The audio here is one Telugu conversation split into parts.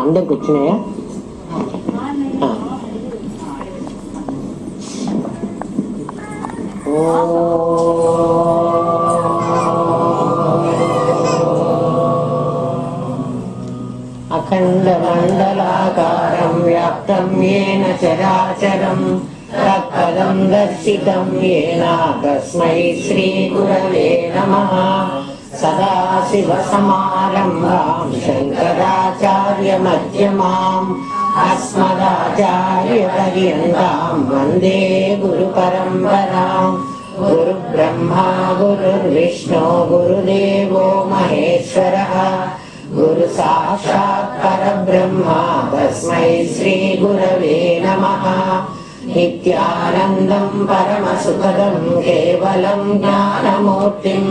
అందరికి వచ్చినాయా? అఖండ మండలాకారం వ్యాప్తం యేన చరాచరం తత్పదం దర్శితం యేన తస్మై శ్రీ గురవే నమః. సదాశివ సమారంభాం శంకరాచార్య మధ్యమాం అస్మదాచార్య పర్యంతాం వందే గురు పరంపరాం. గురు బ్రహ్మా గురుర్విష్ణు గురుదేవో మహేశ్వరః గురు సాక్షాత్ పరబ్రహ్మ తస్మై శ్రీ గురవే నమః. నిత్యానందం పరమసుఖదం కేవలం జ్ఞానమూర్తిం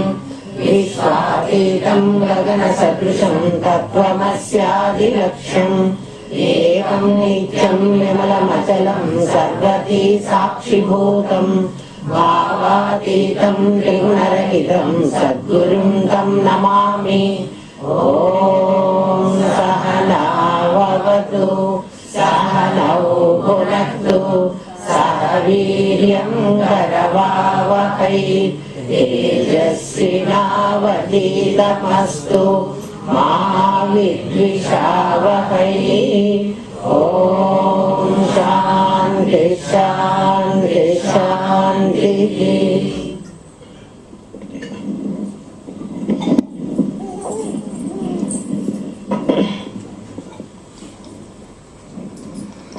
విశ్వాతీతం గగన సదృశం తత్వమస్యాదిలక్ష్యం. ఏకం నిత్యం విమలమచలం సర్వతి సాక్షిభూతం భావాతీతం త్రిగుణరహితం సద్గురుం తం నమామి. ఓం సహనావతు సహనౌ భునక్తు సహ వీర్యం కరవావహై తేజస్వినావధీతమస్తు మా విద్విషావహై. ఓం శాంతి శాంతి శాంతి.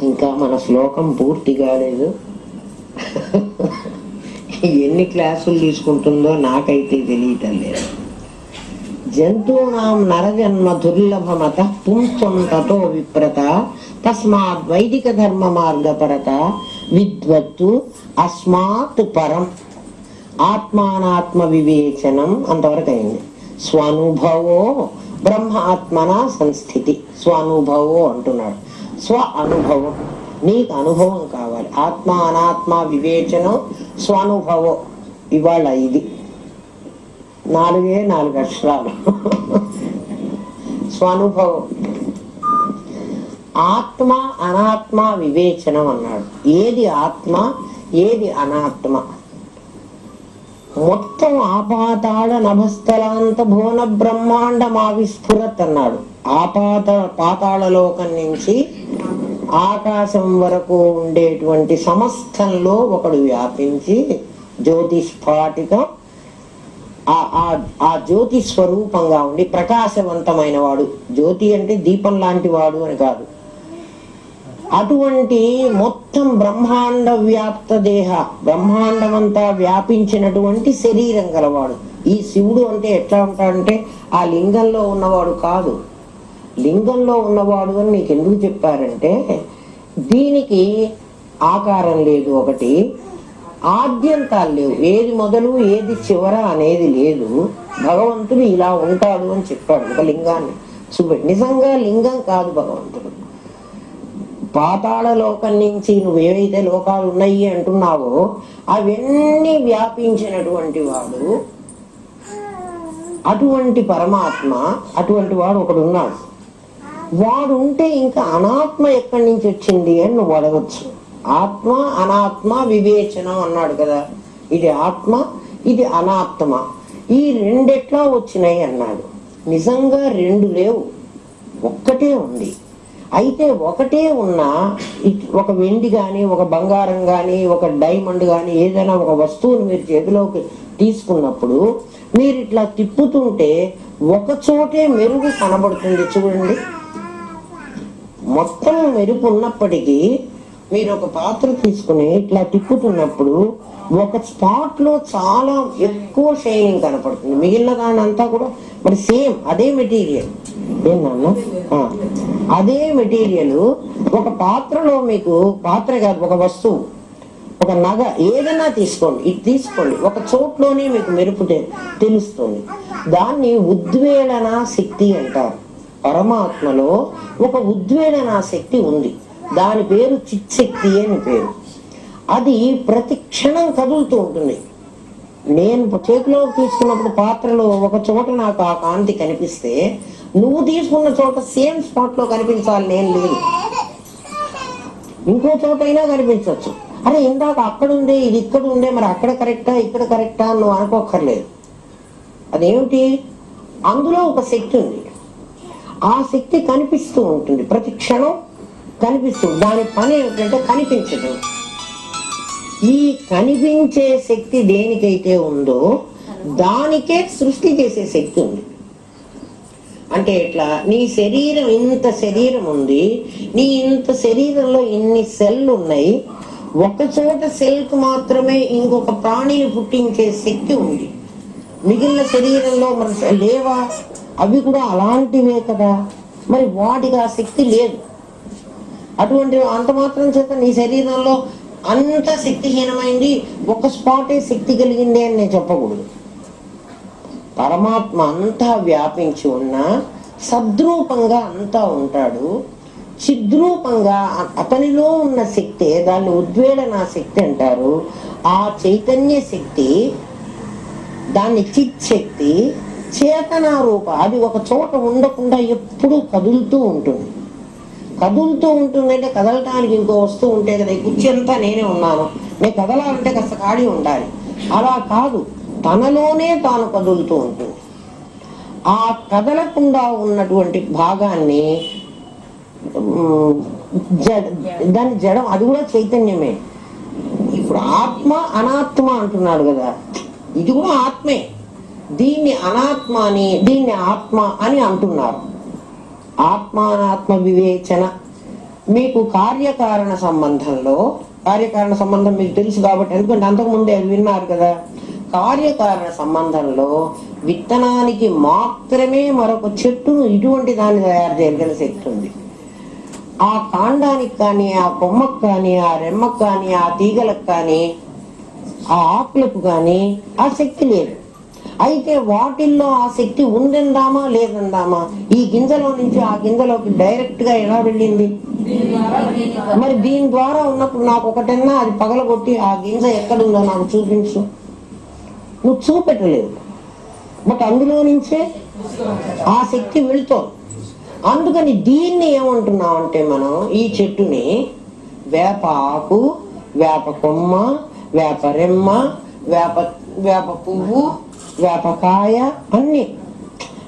ఇంకా మన శ్లోకం పూర్తి కాలేదు. ఎన్ని క్లాసులు తీసుకుంటుందో నాకైతే తెలియటం లేదు. జంతూనాం నరజన్మ దుర్లభమత పుంస్త్వం తతో విప్రత తస్మాత్ వైదిక ధర్మ మార్గపరత విద్వత్తు అస్మాత్ పరం. ఆత్మానాత్మ వివేచనం అంతవరకు అయింది. స్వానుభవో బ్రహ్మ ఆత్మన సంస్థితి. స్వానుభవో అంటున్నాడు. స్వ అనుభవం, నీకు అనుభవం కావాలి. ఆత్మ అనాత్మ వివేచనం స్వానుభవం. ఇవాళ ఇది 4 అక్షరాలు. స్వానుభవం. ఆత్మ అనాత్మ వివేచనం అన్నాడు. ఏది ఆత్మ ఏది అనాత్మ? మొత్తం ఆపాతాళ నభస్థలాంత భువన బ్రహ్మాండమావిస్ఫురత్ అన్నాడు. పాతాళ లోకం నుంచి ఆకాశం వరకు ఉండేటువంటి సమస్తంలో ఒకడు వ్యాపించి జ్యోతిస్ఫాటికం, ఆ జ్యోతి స్వరూపంగా ఉండి ప్రకాశవంతమైన వాడు. జ్యోతి అంటే దీపం లాంటి వాడు అని కాదు. అటువంటి మొత్తం బ్రహ్మాండ వ్యాప్త దేహ, బ్రహ్మాండమంతా వ్యాపించినటువంటి శరీరం గలవాడు. ఈ శివుడు అంటే ఎట్లా ఉంటాడంటే ఆ లింగంలో ఉన్నవాడు కాదు. లింగంలో ఉన్నవాడు అని మీకు ఎందుకు చెప్పారంటే దీనికి ఆకారం లేదు, ఒకటి ఆద్యంతాలు లేవు, ఏది మొదలు ఏది చివర అనేది లేదు. భగవంతుడు ఇలా ఉంటాడు అని చెప్పాడు ఒక లింగాన్ని చూపెట్టి. నిజంగా లింగం కాదు భగవంతుడు. పాతాళ లోకం నుంచి నువ్వు ఏవైతే లోకాలు ఉన్నాయి అంటున్నావో అవన్నీ వ్యాపించినటువంటి వాడు. అటువంటి పరమాత్మ, అటువంటి వాడు ఒకడు ఉన్నాడు. వాడు ఉంటే ఇంకా అనాత్మ ఎక్కడి నుంచి వచ్చింది అని నువ్వు అడగచ్చు. ఆత్మ అనాత్మ వివేచనం అన్నాడు కదా. ఇది ఆత్మ, ఇది అనాత్మ. ఈ రెండెట్లా వచ్చినాయి అన్నాడు. నిజంగా రెండు లేవు, ఒక్కటే ఉంది. అయితే ఒకటే ఉన్నా ఒక వెండి కానీ, ఒక బంగారం కానీ, ఒక డైమండ్ కానీ, ఏదైనా ఒక వస్తువుని మీరు చేతిలోకి తీసుకున్నప్పుడు మీరు ఇట్లా తిప్పుతుంటే ఒక చోటే మెరుగు కనబడుతుంది. చూడండి, మొత్తం మెరుపు ఉన్నప్పటికీ మీరు ఒక పాత్ర తీసుకుని ఇట్లా తిప్పుతున్నప్పుడు ఒక స్పాట్ లో చాలా ఎక్కువ షైనింగ్ కనపడుతుంది. మిగిలిన దాని అంతా కూడా మరి సేమ్ అదే మెటీరియల్. ఏంటన్నా అదే మెటీరియల్ ఒక పాత్రలో, మీకు పాత్ర కాదు ఒక వస్తువు, ఒక నగ ఏదైనా తీసుకోండి, ఇది తీసుకోండి, ఒక చోట్లోనే మీకు మెరుపు తెలుస్తుంది. దాన్ని ఉద్వేళన శక్తి అంటారు. పరమాత్మలో ఒక ఉద్వేళన శక్తి ఉంది. దాని పేరు చిత్శక్తి అని పేరు. అది ప్రతి క్షణం కదులుతూ ఉంటుంది. నేను చేతిలో తీసుకున్నప్పుడు పాత్రలో ఒక చోట నాకు ఆ కాంతి కనిపిస్తే నువ్వు తీసుకున్న చోట సేమ్ స్పాట్ లో కనిపించాలి, నేను లేదు. ఇంకో చోట అయినా కనిపించవచ్చు. అరే ఇందాక అక్కడ ఉందే, ఇది ఇక్కడ ఉందే, మరి అక్కడ కరెక్టా ఇక్కడ కరెక్టా అని నువ్వు అనుకోక్కర్లేదు. అదేమిటి? అందులో ఒక శక్తి ఉంది. ఆ శక్తి కనిపిస్తూ ఉంటుంది, ప్రతి క్షణం కనిపిస్తుంది. దాని పని ఏమిటంటే కనిపించడం. ఈ కనిపించే శక్తి దేనికైతే ఉందో దానికే సృష్టి చేసే శక్తి ఉంది. అంటే ఎట్లా? నీ శరీరం, ఇంత శరీరం ఉంది, నీ ఇంత శరీరంలో ఇన్ని సెల్లు ఉన్నాయి. ఒక చోట సెల్కు మాత్రమే ఇంకొక ప్రాణిని పుట్టించే శక్తి ఉంది. మిగిలిన శరీరంలో మరి లేవా? అవి కూడా అలాంటివే కదా. మరి వాటికి ఆ శక్తి లేదు. అటువంటి అంత మాత్రం చేత నీ శరీరంలో అంత శక్తిహీనమైంది, ఒక స్పాటే శక్తి కలిగింది అని నేను చెప్పకూడదు. పరమాత్మ అంతా వ్యాపించి ఉన్నా సద్రూపంగా అంతా ఉంటాడు. చిద్రూపంగా అతనిలో ఉన్న శక్తి, దాన్ని ఉద్వేళన శక్తి అంటారు. ఆ చైతన్య శక్తి, దాన్ని చిత్ శక్తి, చేతన రూప, అది ఒక చోట ఉండకుండా ఎప్పుడూ కదులుతూ ఉంటుంది. కదులుతూ ఉంటుంది అంటే కదలటానికి ఇంకో వస్తువు ఉంటే కదా. ఈ కుర్చీ అంతా నేనే ఉన్నాను, నేను కదలాలంటే కాస్త ఖాళీ ఉండాలి. అలా కాదు, తనలోనే తాను కదులుతూ ఉంటుంది. ఆ కదలకుండా ఉన్నటువంటి భాగాన్ని దాని జడం, అది కూడా చైతన్యమే. ఇప్పుడు ఆత్మ అనాత్మ అంటున్నాడు కదా, ఇది కూడా ఆత్మే. దీన్ని అనాత్మ అని, దీన్ని ఆత్మ అని అంటున్నారు. ఆత్మ అనాత్మ వివేచన మీకు కార్యకారణ సంబంధంలో, కార్యకారణ సంబంధం మీకు తెలుసు కాబట్టి, ఎందుకంటే అంతకుముందే అది విన్నారు కదా. కార్యకారణ సంబంధంలో విత్తనానికి మాత్రమే మరొక చెట్టును ఇటువంటి దాన్ని తయారు చేయగల శక్తి ఉంది. ఆ కాండానికి కానీ, ఆ కొమ్మకు కానీ, ఆ రెమ్మకు కానీ, ఆ తీగలకు కానీ, ఆ ఆకులకు కానీ ఆ శక్తి లేదు. అయితే వాటిల్లో ఆ శక్తి ఉందందామా లేదందామా? ఈ గింజలో నుంచి ఆ గింజలోకి డైరెక్ట్ గా ఎలా వెళ్ళింది? మరి దీని ద్వారా ఉన్నప్పుడు నాకు ఒకటన్నా అది పగలగొట్టి ఆ గింజ ఎక్కడుందో నాకు చూపించు. నువ్వు చూపెట్టలేదు, బట్ అందులో నుంచే ఆ శక్తి వెళుతోంది. అందుకని దీన్ని ఏమంటున్నాం అంటే, మనం ఈ చెట్టుని వేప ఆకు, వేప కొమ్మ, వేప రెమ్మ, వేప పువ్వు, వేపకాయ అన్ని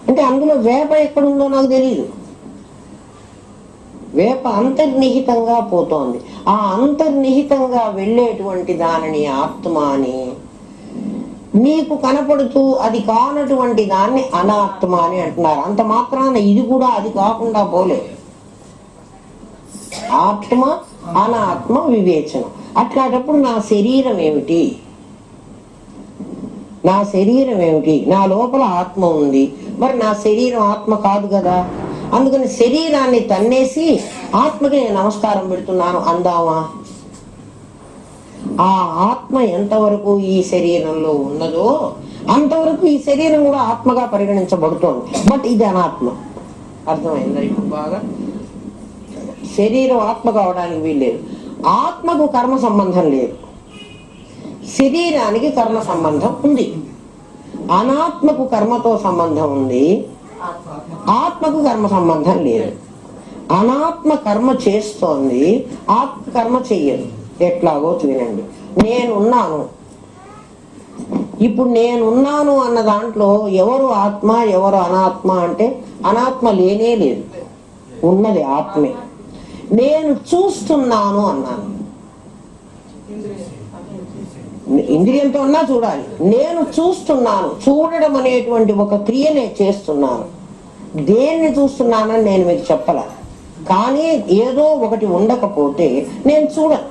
అంటే అందులో వేప ఎక్కడుందో నాకు తెలియదు. వేప అంతర్నిహితంగా పోతోంది. ఆ అంతర్నిహితంగా వెళ్ళేటువంటి దానిని ఆత్మ అని, నీకు కనపడుతూ అది కానటువంటి దాన్ని అనాత్మ అని అంటున్నారు. అంత మాత్రాన ఇది కూడా అది కాకుండా పోలేదు. ఆత్మ అనాత్మ వివేచనం. అట్లాంటప్పుడు నా శరీరం ఏమిటి? నా శరీరం ఏమిటి? నా లోపల ఆత్మ ఉంది, మరి నా శరీరం ఆత్మ కాదు కదా. అందుకని శరీరాన్ని తన్నేసి ఆత్మకి నేను నమస్కారం పెడుతున్నాను అందామా? ఆ ఆత్మ ఎంతవరకు ఈ శరీరంలో ఉన్నదో అంతవరకు ఈ శరీరం కూడా ఆత్మగా పరిగణించబడుతోంది. బట్ ఇది అనాత్మ. అర్థమైందా ఇప్పుడు బాగా? శరీరం ఆత్మ కావడానికి వీల్లేదు. ఆత్మకు కర్మ సంబంధం లేదు, శరీరానికి కర్మ సంబంధం ఉంది. అనాత్మకు కర్మతో సంబంధం ఉంది, ఆత్మకు కర్మ సంబంధం లేదు. అనాత్మ కర్మ చేస్తోంది, ఆత్మ కర్మ చెయ్యదు. ఎట్లాగో వినండి. నేనున్నాను, ఇప్పుడు నేనున్నాను అన్న దాంట్లో ఎవరు ఆత్మ ఎవరు అనాత్మ అంటే అనాత్మ లేనే లేదు, ఉన్నది ఆత్మే. నేను చూస్తున్నాను అన్నాను, ఇంద్రియంతో అన్నా చూడాలి. నేను చూస్తున్నాను, చూడడం అనేటువంటి ఒక క్రియనే చేస్తున్నాను. దేన్ని చూస్తున్నానని నేను మీకు చెప్పలే, కానీ ఏదో ఒకటి ఉండకపోతే నేను చూడను.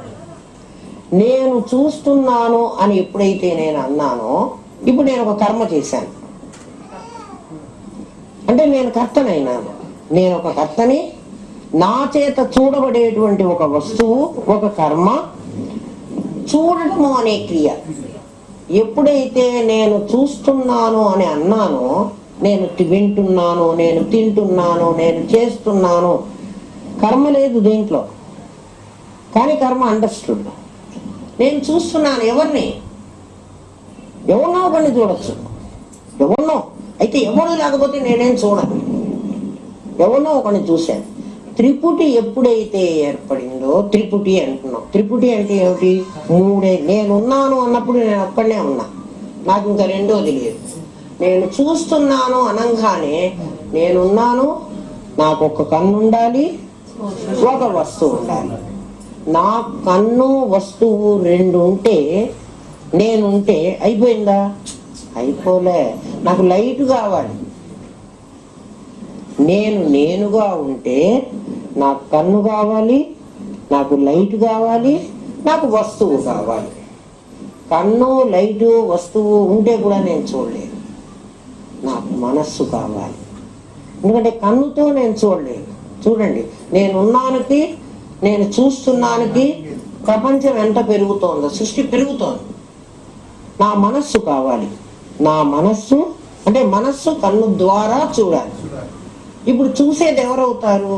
నేను చూస్తున్నాను అని ఎప్పుడైతే నేను అన్నానో, ఇప్పుడు నేను ఒక కర్మ చేశాను అంటే నేను కర్తనైనాను. నేను ఒక కర్తని, నా చేత చూడబడేటువంటి ఒక వస్తువు, ఒక కర్మ, చూడటము అనే క్రియ. ఎప్పుడైతే నేను చూస్తున్నాను అని అన్నానో, నేను వింటున్నాను, నేను తింటున్నాను, నేను చేస్తున్నాను, కర్మ లేదు దీంట్లో, కానీ కర్మ అండర్స్టూడ్. నేను చూస్తున్నాను ఎవరిని? ఎవరినో ఒకరిని చూడొచ్చు, ఎవరినో. అయితే ఎవరు లేకపోతే నేనేం చూడను. ఎవరినో ఒకరిని చూశాను. త్రిపుటి ఎప్పుడైతే ఏర్పడిందో త్రిపుటి అంటున్నాం. త్రిపుటి అంటే ఏమిటి? మూడే. నేనున్నాను అన్నప్పుడు నేను ఒక్కడనే ఉన్నా, నాకు ఇంకా రెండోది లేదు. నేను చూస్తున్నాను అనంగానే నేనున్నాను, నాకు ఒక కన్ను ఉండాలి, ఒక వస్తువు ఉండాలి. నా కన్ను వస్తువు రెండు ఉంటే నేనుంటే అయిపోయిందా? అయిపోలే. నాకు లైట్ కావాలి. నేనుగా ఉంటే నాకు కన్ను కావాలి, నాకు లైట్ కావాలి, నాకు వస్తువు కావాలి. కన్ను లైటు వస్తువు ఉంటే కూడా నేను చూడలేను. నాకు మనస్సు కావాలి, ఎందుకంటే కన్నుతో నేను చూడలేను. చూడండి, నేనున్నానికి నేను చూస్తున్నానికి ప్రపంచం ఎంత పెరుగుతోందో, సృష్టి పెరుగుతోంది. నా మనస్సు కావాలి. నా మనస్సు అంటే మనస్సు కన్ను ద్వారా చూడాలి. ఇప్పుడు చూసేది ఎవరవుతారు?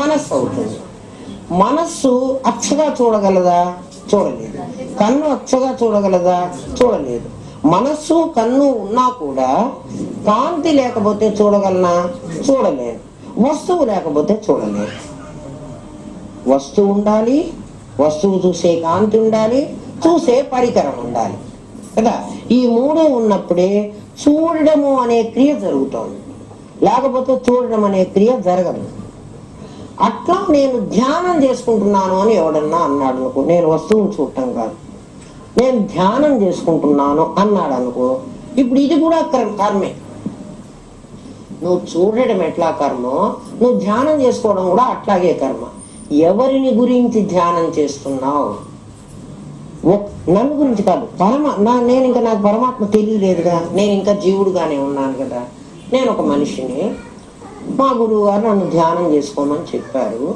మనస్సు అవుతుంది. మనస్సు అచ్చగా చూడగలదా? చూడలేదు. కన్ను అచ్చగా చూడగలదా? చూడలేదు. మనస్సు కన్ను ఉన్నా కూడా కాంతి లేకపోతే చూడగలనా? చూడలేదు. వస్తువు లేకపోతే చూడలేదు. వస్తువు ఉండాలి, వస్తువు చూసే కాంతి ఉండాలి, చూసే పరికరం ఉండాలి కదా. ఈ మూడు ఉన్నప్పుడే చూడడము అనే క్రియ జరుగుతోంది, లేకపోతే చూడడం అనే క్రియ జరగదు. అట్లా నేను ధ్యానం చేసుకుంటున్నాను అని ఎవడన్నా అన్నాడు అనుకో, నేను వస్తువుని చూడటం కాదు, నేను ధ్యానం చేసుకుంటున్నాను అన్నాడు అనుకో, ఇప్పుడు ఇది కూడా కర్మే. నువ్వు చూడడం ఎట్లా కర్మో, నువ్వు ధ్యానం చేసుకోవడం కూడా అట్లాగే కర్మ. ఎవరిని గురించి ధ్యానం చేస్తున్నావు? నన్ను గురించి కాదు, నేను ఇంకా నాకు పరమాత్మ తెలియలేదుగా, నేను ఇంకా జీవుడుగానే ఉన్నాను కదా. నేను ఒక మనిషిని, మా గురువు గారు నన్ను ధ్యానం చేసుకోమని చెప్పారు.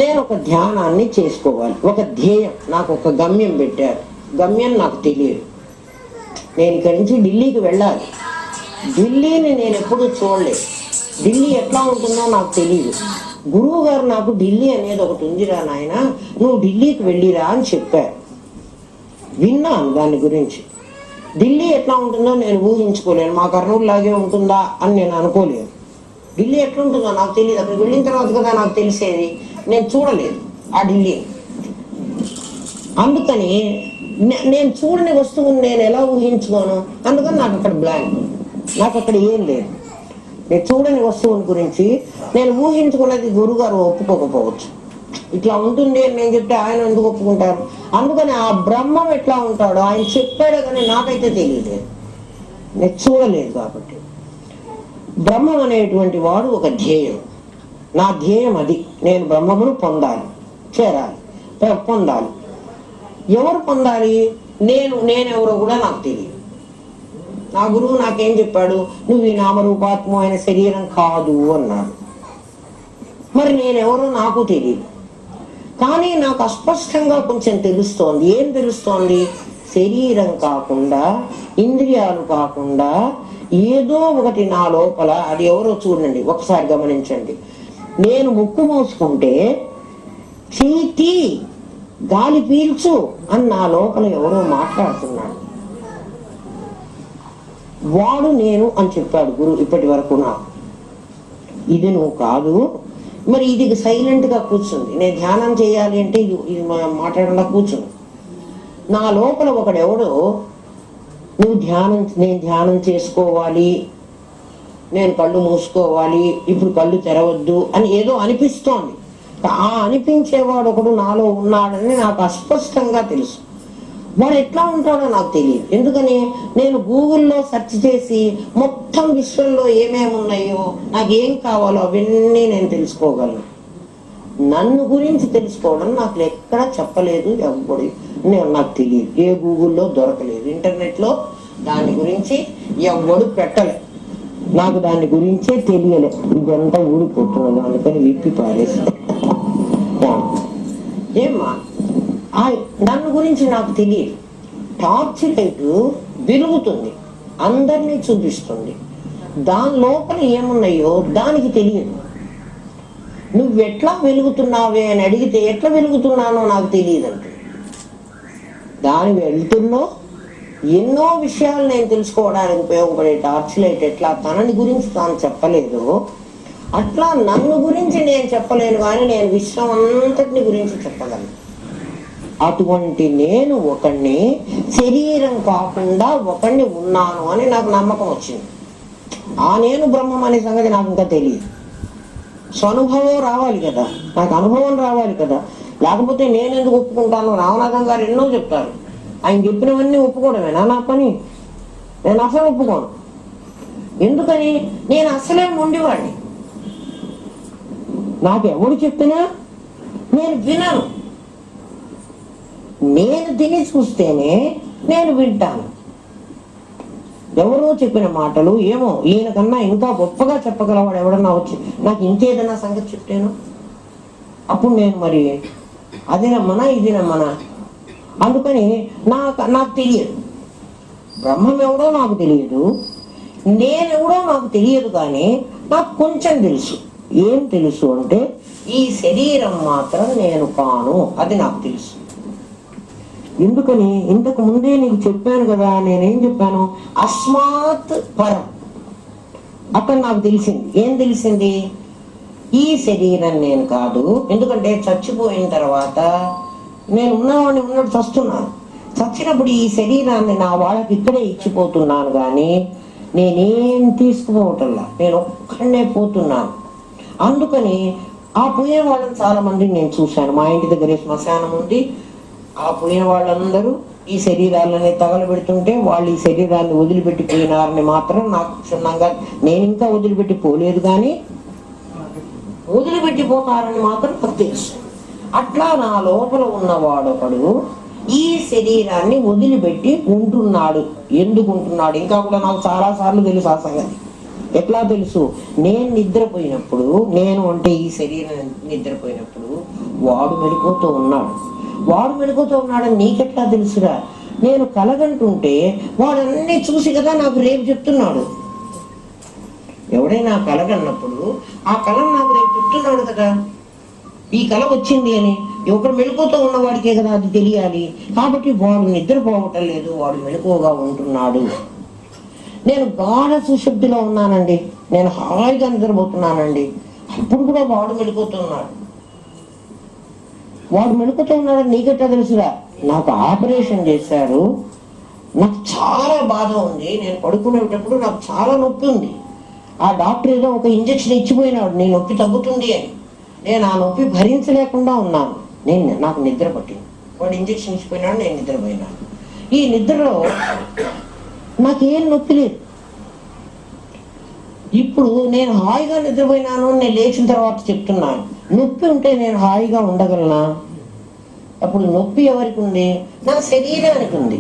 నేను ఒక ధ్యానాన్ని చేసుకోవాలి, ఒక ధ్యేయం, నాకు ఒక గమ్యం పెట్టారు. గమ్యం నాకు తెలియదు. నేను ఇక్కడి నుంచి ఢిల్లీకి వెళ్ళాలి. ఢిల్లీని నేను ఎప్పుడూ చూడలేదు, ఢిల్లీ ఎట్లా ఉంటుందో నాకు తెలియదు. గురువు గారు నాకు ఢిల్లీ అనేది ఒకటి ఉందిరా నాయన, నువ్వు ఢిల్లీకి వెళ్ళిరా అని చెప్పారు. విన్నాను దాని గురించి. ఢిల్లీ ఎట్లా ఉంటుందో నేను ఊహించుకోలేను. మా కర్నూలు లాగే ఉంటుందా అని నేను అనుకోలేను. ఢిల్లీ ఎట్లా ఉంటుందో నాకు తెలియదు. అక్కడికి వెళ్ళిన తర్వాత కదా నాకు తెలిసేది. నేను చూడలేదు ఆ ఢిల్లీ. అందుకని నేను చూడని వస్తువుని నేను ఎలా ఊహించుకోను? అందుకని నాకు అక్కడ బ్లాంక్, నాకు అక్కడ ఏం లేదు. నేను చూడని వస్తువుని గురించి నేను ఊహించుకున్నది గురుగారు ఒప్పుకోకపోవచ్చు. ఇట్లా ఉంటుంది అని నేను చెప్తే ఆయన ఎందుకు ఒప్పుకుంటారు? అందుకని ఆ బ్రహ్మం ఎట్లా ఉంటాడో ఆయన చెప్పాడు, కానీ నాకైతే తెలియలేదు, నేను చూడలేదు. కాబట్టి బ్రహ్మం అనేటువంటి వాడు ఒక ధ్యేయం. నా ధ్యేయం అది, నేను బ్రహ్మమును పొందాలి, చేరాలి, పొందాలి. ఎవరు పొందాలి? నేనెవరో కూడా నాకు తెలియదు. నా గురువు నాకేం చెప్పాడు? నువ్వు ఈ నామరూపాత్మమైన శరీరం కాదు అన్నాడు. మరి నేనెవరో నాకు తెలియదు, కానీ నాకు అస్పష్టంగా కొంచెం తెలుస్తోంది. ఏం తెలుస్తోంది? శరీరం కాకుండా, ఇంద్రియాలు కాకుండా ఏదో ఒకటి నా లోపల, అది ఎవరో చూడండి, ఒకసారి గమనించండి. నేను ముక్కు మూసుకుంటే చీతి గాలి పీల్చు అని నా లోపల ఎవరో మాట్లాడుతున్నాడు. వాడు నేను అని చెప్పాడు గురువు ఇప్పటి వరకు నాకు. ఇది నువ్వు కాదు. మరి ఇది సైలెంట్ గా కూర్చుంది. నేను ధ్యానం చేయాలి అంటే ఇది మాట్లాడకుండా కూర్చుంది. నా లోపల ఒకడెవడో నేను ధ్యానం చేసుకోవాలి, నేను కళ్ళు మూసుకోవాలి, ఇప్పుడు కళ్ళు తెరవద్దు అని ఏదో అనిపిస్తోంది. ఆ అనిపించేవాడు ఒకడు నాలో ఉన్నాడని నాకు అస్పష్టంగా తెలుసు. వాడు ఎట్లా ఉంటాడో నాకు తెలియదు. ఎందుకని నేను గూగుల్లో సెర్చ్ చేసి మొత్తం విశ్వంలో ఏమేమి ఉన్నాయో, నాకు ఏం కావాలో అవన్నీ నేను తెలుసుకోగలను. నన్ను గురించి తెలుసుకోవడం నాకు ఎక్కడ చెప్పలేదు ఎవ్వడు. నాకు తెలియదు, ఏ గూగుల్లో దొరకలేదు, ఇంటర్నెట్లో దాని గురించి ఎవ్వడు పెట్టలే. నాకు దాని గురించే తెలియలే. ఇదంతా ఊడిపోతున్నది, అందుకని విప్పి పారేసి ఏమ్మా నన్ను గురించి నాకు తెలియదు. టార్చ్ లైట్ వెలుగుతుంది, అందరినీ చూపిస్తుంది. దాని లోపల ఏమున్నాయో దానికి తెలియదు. నువ్వెట్లా వెలుగుతున్నావే అని అడిగితే ఎట్లా వెలుగుతున్నానో నాకు తెలియదు అంటే, దాని వెళ్తున్నో ఎన్నో విషయాలు నేను తెలుసుకోవడానికి ఉపయోగపడే టార్చ్ లైట్ ఎట్లా తనని గురించి తాను చెప్పలేదో అట్లా నన్ను గురించి నేను చెప్పలేను, కానీ నేను విశ్వం అంతటిని గురించి చెప్పగలను. అటువంటి నేను ఒకడిని, శరీరం కాకుండా ఒకడిని ఉన్నాను అని నాకు నమ్మకం వచ్చింది. ఆ నేను బ్రహ్మం అనే సంగతి నాకు ఇంకా తెలియదు. స్వనుభవం రావాలి కదా, నాకు అనుభవం రావాలి కదా, లేకపోతే నేను ఎందుకు ఒప్పుకుంటాను? రామనాథం గారు ఎన్నో చెప్తారు, ఆయన చెప్పినవన్నీ ఒప్పుకోవడమేనా నా పని? నేను అసలు ఒప్పుకోను. ఎందుకని? నేను అసలే మొండివాడిని. నాకు ఎవడు చెప్పినా నేను వినను. నేను తిని చూస్తేనే నేను వింటాను. ఎవరో చెప్పిన మాటలు ఏమో ఈయన కన్నా ఇంకా గొప్పగా చెప్పగలవాడు ఎవడన్నా వచ్చి నాకు ఇంకేదన్నా సంగతి చెప్తాను, అప్పుడు నేను మరి అది నమ్మనా ఇది నమ్మనా? అందుకని నాకు తెలియదు. బ్రహ్మం ఎవడో నాకు తెలియదు, నేనెవడో నాకు తెలియదు, కానీ నాకు కొంచెం తెలుసు. ఏం తెలుసు అంటే ఈ శరీరం మాత్రం నేను కాను, అది నాకు తెలుసు. ఎందుకని? ఇంతకు ముందే నీకు చెప్పాను కదా, నేనేం చెప్పాను? అస్మాత్ పరం. అక్కడ నాకు తెలిసింది. ఏం తెలిసింది? ఈ శరీరం నేను కాదు. ఎందుకంటే చచ్చిపోయిన తర్వాత నేను ఉన్నవాడిని ఉన్నట్టు చస్తున్నాను. చచ్చినప్పుడు ఈ శరీరాన్ని నా వాళ్ళకి ఇక్కడే ఇచ్చిపోతున్నాను, కానీ నేనేం తీసుకుపోవటంలా, నేను ఒక్కడనే పోతున్నాను. అందుకని ఆ పోయే వాళ్ళని చాలా మందిని నేను చూశాను. మా ఇంటి దగ్గరే శ్మశానం ఉంది. ఆ పోయిన వాళ్ళందరూ ఈ శరీరాలని తగలబెడుతుంటే వాళ్ళు ఈ శరీరాన్ని వదిలిపెట్టిపోయినారని మాత్రం నాకు క్షుణ్ణంగా, నేను ఇంకా వదిలిపెట్టి పోలేదు, కానీ వదిలిపెట్టిపోతారని మాత్రం నాకు తెలుసు. అట్లా నా లోపల ఉన్నవాడొకడు ఈ శరీరాన్ని వదిలిపెట్టి ఉంటున్నాడు. ఎందుకు ఉంటున్నాడు ఇంకా కూడా నాకు చాలా సార్లు తెలుసు ఆ సంగతి. ఎట్లా తెలుసు? నేను నిద్రపోయినప్పుడు, నేను అంటే ఈ శరీరం నిద్రపోయినప్పుడు వాడు మెలుకువతో ఉన్నాడు. వాడు మెలుకువతో ఉన్నాడని నీకెట్లా తెలుసురా? నేను కలగంటుంటే వాడన్నీ చూసి కదా నాకు రేపు చెప్తున్నాడు. ఎవడైనా కలగన్నప్పుడు ఆ కళను నాకు రేపు చెప్తున్నాడు కదా, ఈ కళ వచ్చింది అని. ఒకడు మెలుకువతో ఉన్నవాడికే కదా అది తెలియాలి. కాబట్టి వాడు నిద్రపోవటం లేదు, వాడు మెలుకువగా ఉంటున్నాడు. నేను గాఢ సుశుద్ధిలో ఉన్నానండి, నేను హాయిగా నిద్రపోతున్నానండి, అప్పుడు కూడా వాడు మెలుకుతున్నాడు. వాడు మెలుకుతూ ఉన్నాడని నీకెట్టా తెలుసురా? నాకు ఆపరేషన్ చేశారు, నాకు చాలా బాధ ఉంది, నేను పడుకునేటప్పుడు నాకు చాలా నొప్పి ఉంది. ఆ డాక్టర్ ఏదో ఒక ఇంజక్షన్ ఇచ్చిపోయినాడు, నీ నొప్పి తగ్గుతుంది అని. నేను ఆ నొప్పి భరించలేకుండా ఉన్నాను. నాకు నిద్ర పట్టింది. వాడు ఇంజక్షన్ ఇచ్చిపోయినాడు, నేను నిద్రపోయినాను. ఈ నిద్రలో నాకేం నొప్పి లేదు. ఇప్పుడు నేను హాయిగా నిద్రపోయినాను, నేను లేచిన తర్వాత చెప్తున్నాను. నొప్పి ఉంటే నేను హాయిగా ఉండగలనా? అప్పుడు నొప్పి ఎవరికి ఉంది? నా శరీరానికి ఉంది.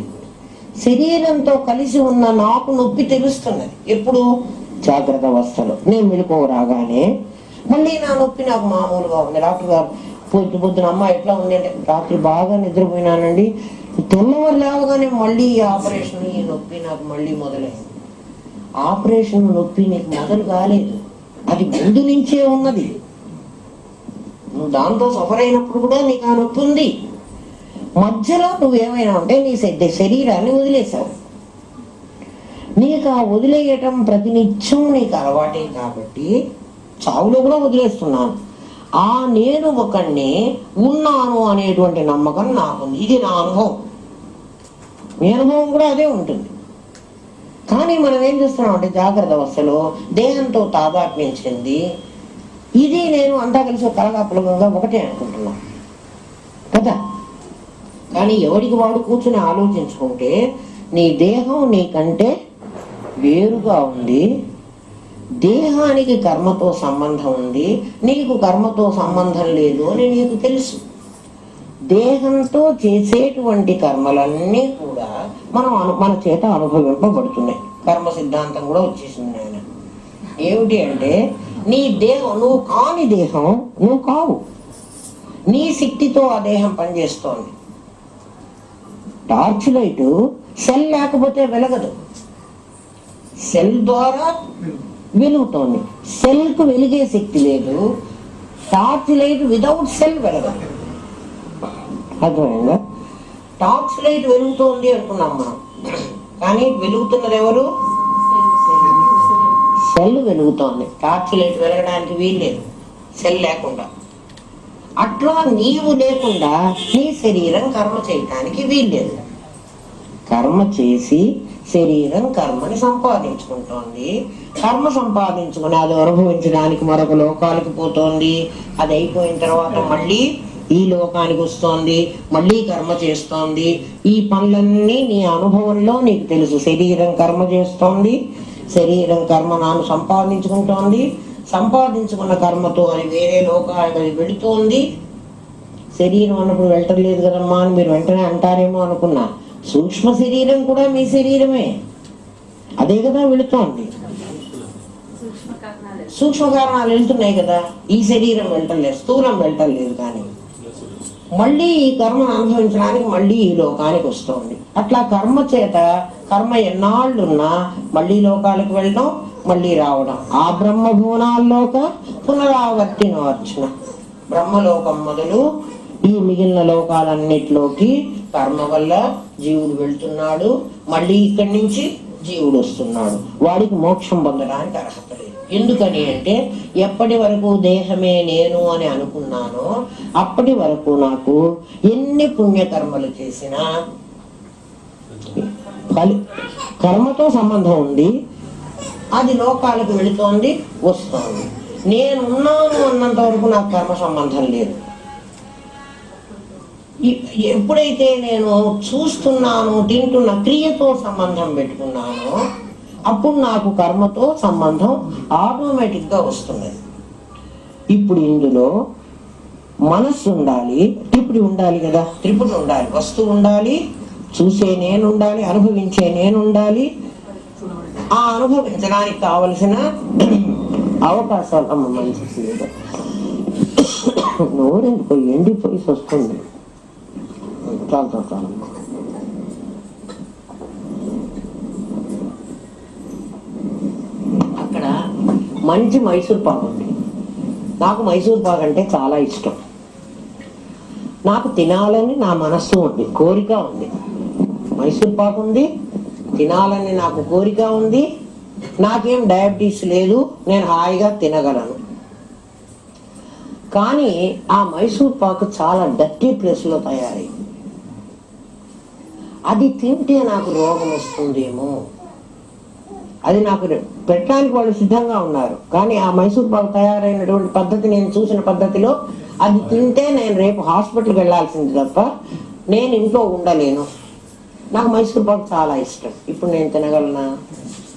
శరీరంతో కలిసి ఉన్న నాకు నొప్పి తెలుస్తున్నది. ఎప్పుడు? జాగ్రత్త అవస్థలో. నేను మెలకువ రాగానే మళ్ళీ నా నొప్పి నాకు మామూలుగా ఉంది. డాక్టర్ గారు పొద్దున అమ్మ ఎట్లా ఉంది అంటే, రాత్రి బాగా నిద్రపోయినానండి, తెల్లవారు లేవగానే మళ్ళీ ఈ ఆపరేషన్, ఈ నొప్పి నాకు మళ్ళీ మొదలైంది. ఆపరేషన్ నొప్పి నీకు మొదలు కాలేదు, అది ముందు నుంచే ఉన్నది. నువ్వు దాంతో సఫర్ అయినప్పుడు కూడా నీకు ఆ నొప్పి ఉంది. మధ్యలో నువ్వేమైనా ఉంటే నీ శరీరాన్ని వదిలేసావు. నీకు ఆ వదిలేయటం ప్రతినిత్యం నీకు అలవాటే కాబట్టి చావులో కూడా వదిలేస్తున్నాను. ఆ నేను ఒకడిని ఉన్నాను అనేటువంటి నమ్మకం నాకుంది. ఇది నా అనుభవం. మీ అనుభవం కూడా అదే ఉంటుంది. కానీ మనం ఏం చేస్తున్నాం అంటే జాగ్రత్త అవస్థలో దేహంతో తాదాత్మ్యం చెంది ఇది నేను అంతా కలిసి కలగాపులగంగా ఒకటే అనుకుంటున్నాం కదా. కానీ ఎవరికి వాడు కూర్చుని ఆలోచించుకుంటే నీ దేహం నీకంటే వేరుగా ఉంది. దేహానికి కర్మతో సంబంధం ఉంది, నీకు కర్మతో సంబంధం లేదు అని నీకు తెలుసు. దేహంతో చేసేటువంటి కర్మలన్నీ కూడా మన చేత అనుభవింపబడుతున్నాయి. కర్మ సిద్ధాంతం కూడా వచ్చేసింది ఆయన. ఏమిటి అంటే నీ దేహం, నువ్వు కాని దేహం నువ్వు కావు. నీ శక్తితో ఆ దేహం పనిచేస్తోంది. టార్చ్ లైట్ సెల్ లేకపోతే వెలగదు, సెల్ ద్వారా వెలుగుతోంది. సెల్కు వెలిగే శక్తి లేదు. టార్చ్ లైట్ వితౌట్ సెల్ వెలగదు. అర్థమైందా? టార్చ్ లైట్ వెలుగుతోంది అనుకున్నాం మనం, కానీ వెలుగుతున్నది ఎవరు? సెల్ సెల్ వెలుగుతోంది, టార్చ్ లైట్ వెలగడానికి వీల్లేదు సెల్ లేకుండా. అట్లా నీవు లేకుండా నీ శరీరం కర్మ చేయటానికి వీల్లేదు. కర్మ చేసి శరీరం కర్మని సంపాదించుకుంటోంది. కర్మ సంపాదించుకుని అది అనుభవించడానికి మరొక లోకాలకు పోతోంది. అది అయిపోయిన తర్వాత మళ్ళీ ఈ లోకానికి వస్తోంది, మళ్ళీ కర్మ చేస్తోంది. ఈ పనులన్నీ నీ అనుభవంలో నీకు తెలుసు. శరీరం కర్మ చేస్తోంది, శరీరం కర్మ నాను సంపాదించుకుంటోంది, సంపాదించుకున్న కర్మతో అది వేరే లోకానికి వెళుతోంది. శరీరం అన్నప్పుడు వెళ్ళటం లేదు కదమ్మా అని మీరు వెంటనే అంటారేమో అనుకున్నా. సూక్ష్మ శరీరం కూడా మీ శరీరమే, అదే కదా వెళుతోంది. సూక్ష్మ కారణాలు వెళ్తున్నాయి కదా, ఈ శరీరం వెళ్ళటం లేదు, స్థూలం వెళ్ళటం లేదు. కానీ మళ్ళీ ఈ కర్మను అనుభవించడానికి మళ్ళీ ఈ లోకానికి వస్తుంది. అట్లా కర్మ చేత కర్మ ఎన్నాళ్ళున్నా మళ్ళీ లోకాలకు వెళ్ళడం, మళ్ళీ రావడం. ఆ బ్రహ్మభువనాల్లోక పునరావర్తిన అర్చన. బ్రహ్మలోకం మొదలు ఈ మిగిలిన లోకాలన్నిటిలోకి కర్మ వల్ల జీవుడు వెళ్తున్నాడు. మళ్ళీ ఇక్కడి నుంచి జీవుడు వస్తున్నాడు. వాడికి మోక్షం పొందడానికి అర్హత లేదు. ఎందుకని అంటే ఎప్పటి వరకు దేహమే నేను అని అనుకున్నానో అప్పటి వరకు నాకు ఎన్ని పుణ్యకర్మలు చేసినా కర్మతో సంబంధం ఉంది. అది లోకాలకు వెళుతోంది, వస్తోంది. నేనున్నాను అన్నంత వరకు నాకు కర్మ సంబంధం లేదు. ఎప్పుడైతే నేను చూస్తున్నాను, తింటున్న క్రియతో సంబంధం పెట్టుకున్నానో అప్పుడు నాకు కర్మతో సంబంధం ఆటోమేటిక్గా వస్తున్నది. ఇప్పుడు ఇందులో మనస్సు ఉండాలి, త్రిపుడి ఉండాలి కదా. త్రిపుడి ఉండాలి, వస్తువు ఉండాలి, చూసే నేను ఉండాలి, అనుభవించే నేను ఉండాలి. ఆ అనుభవించడానికి కావలసిన అవకాశాలు మంచి నోరెందుకు ఎండిపోయి వస్తుంది. చాలా చాలా అక్కడ మంచి మైసూర్ పాకు ఉంది. నాకు మైసూర్ పాకు అంటే చాలా ఇష్టం. నాకు తినాలని నా మనస్సు ఉంది, కోరిక ఉంది. మైసూర్ పాకు ఉంది, తినాలని నాకు కోరిక ఉంది. నాకేం డయాబెటీస్ లేదు, నేను హాయిగా తినగలను. కానీ ఆ మైసూర్ పాకు చాలా డర్టీ ప్లేస్లో తయారై, అది తింటే నాకు రోగం వస్తుందేమో, అది నాకు పెట్టడానికి వాళ్ళు సిద్ధంగా ఉన్నారు. కానీ ఆ మైసూర్ పాకు తయారైనటువంటి పద్ధతి నేను చూసిన పద్ధతిలో అది తింటే నేను రేపు హాస్పిటల్కి వెళ్ళాల్సింది తప్ప నేను ఇంట్లో ఉండలేను. నాకు మైసూర్ పాకు చాలా ఇష్టం. ఇప్పుడు నేను తినగలనా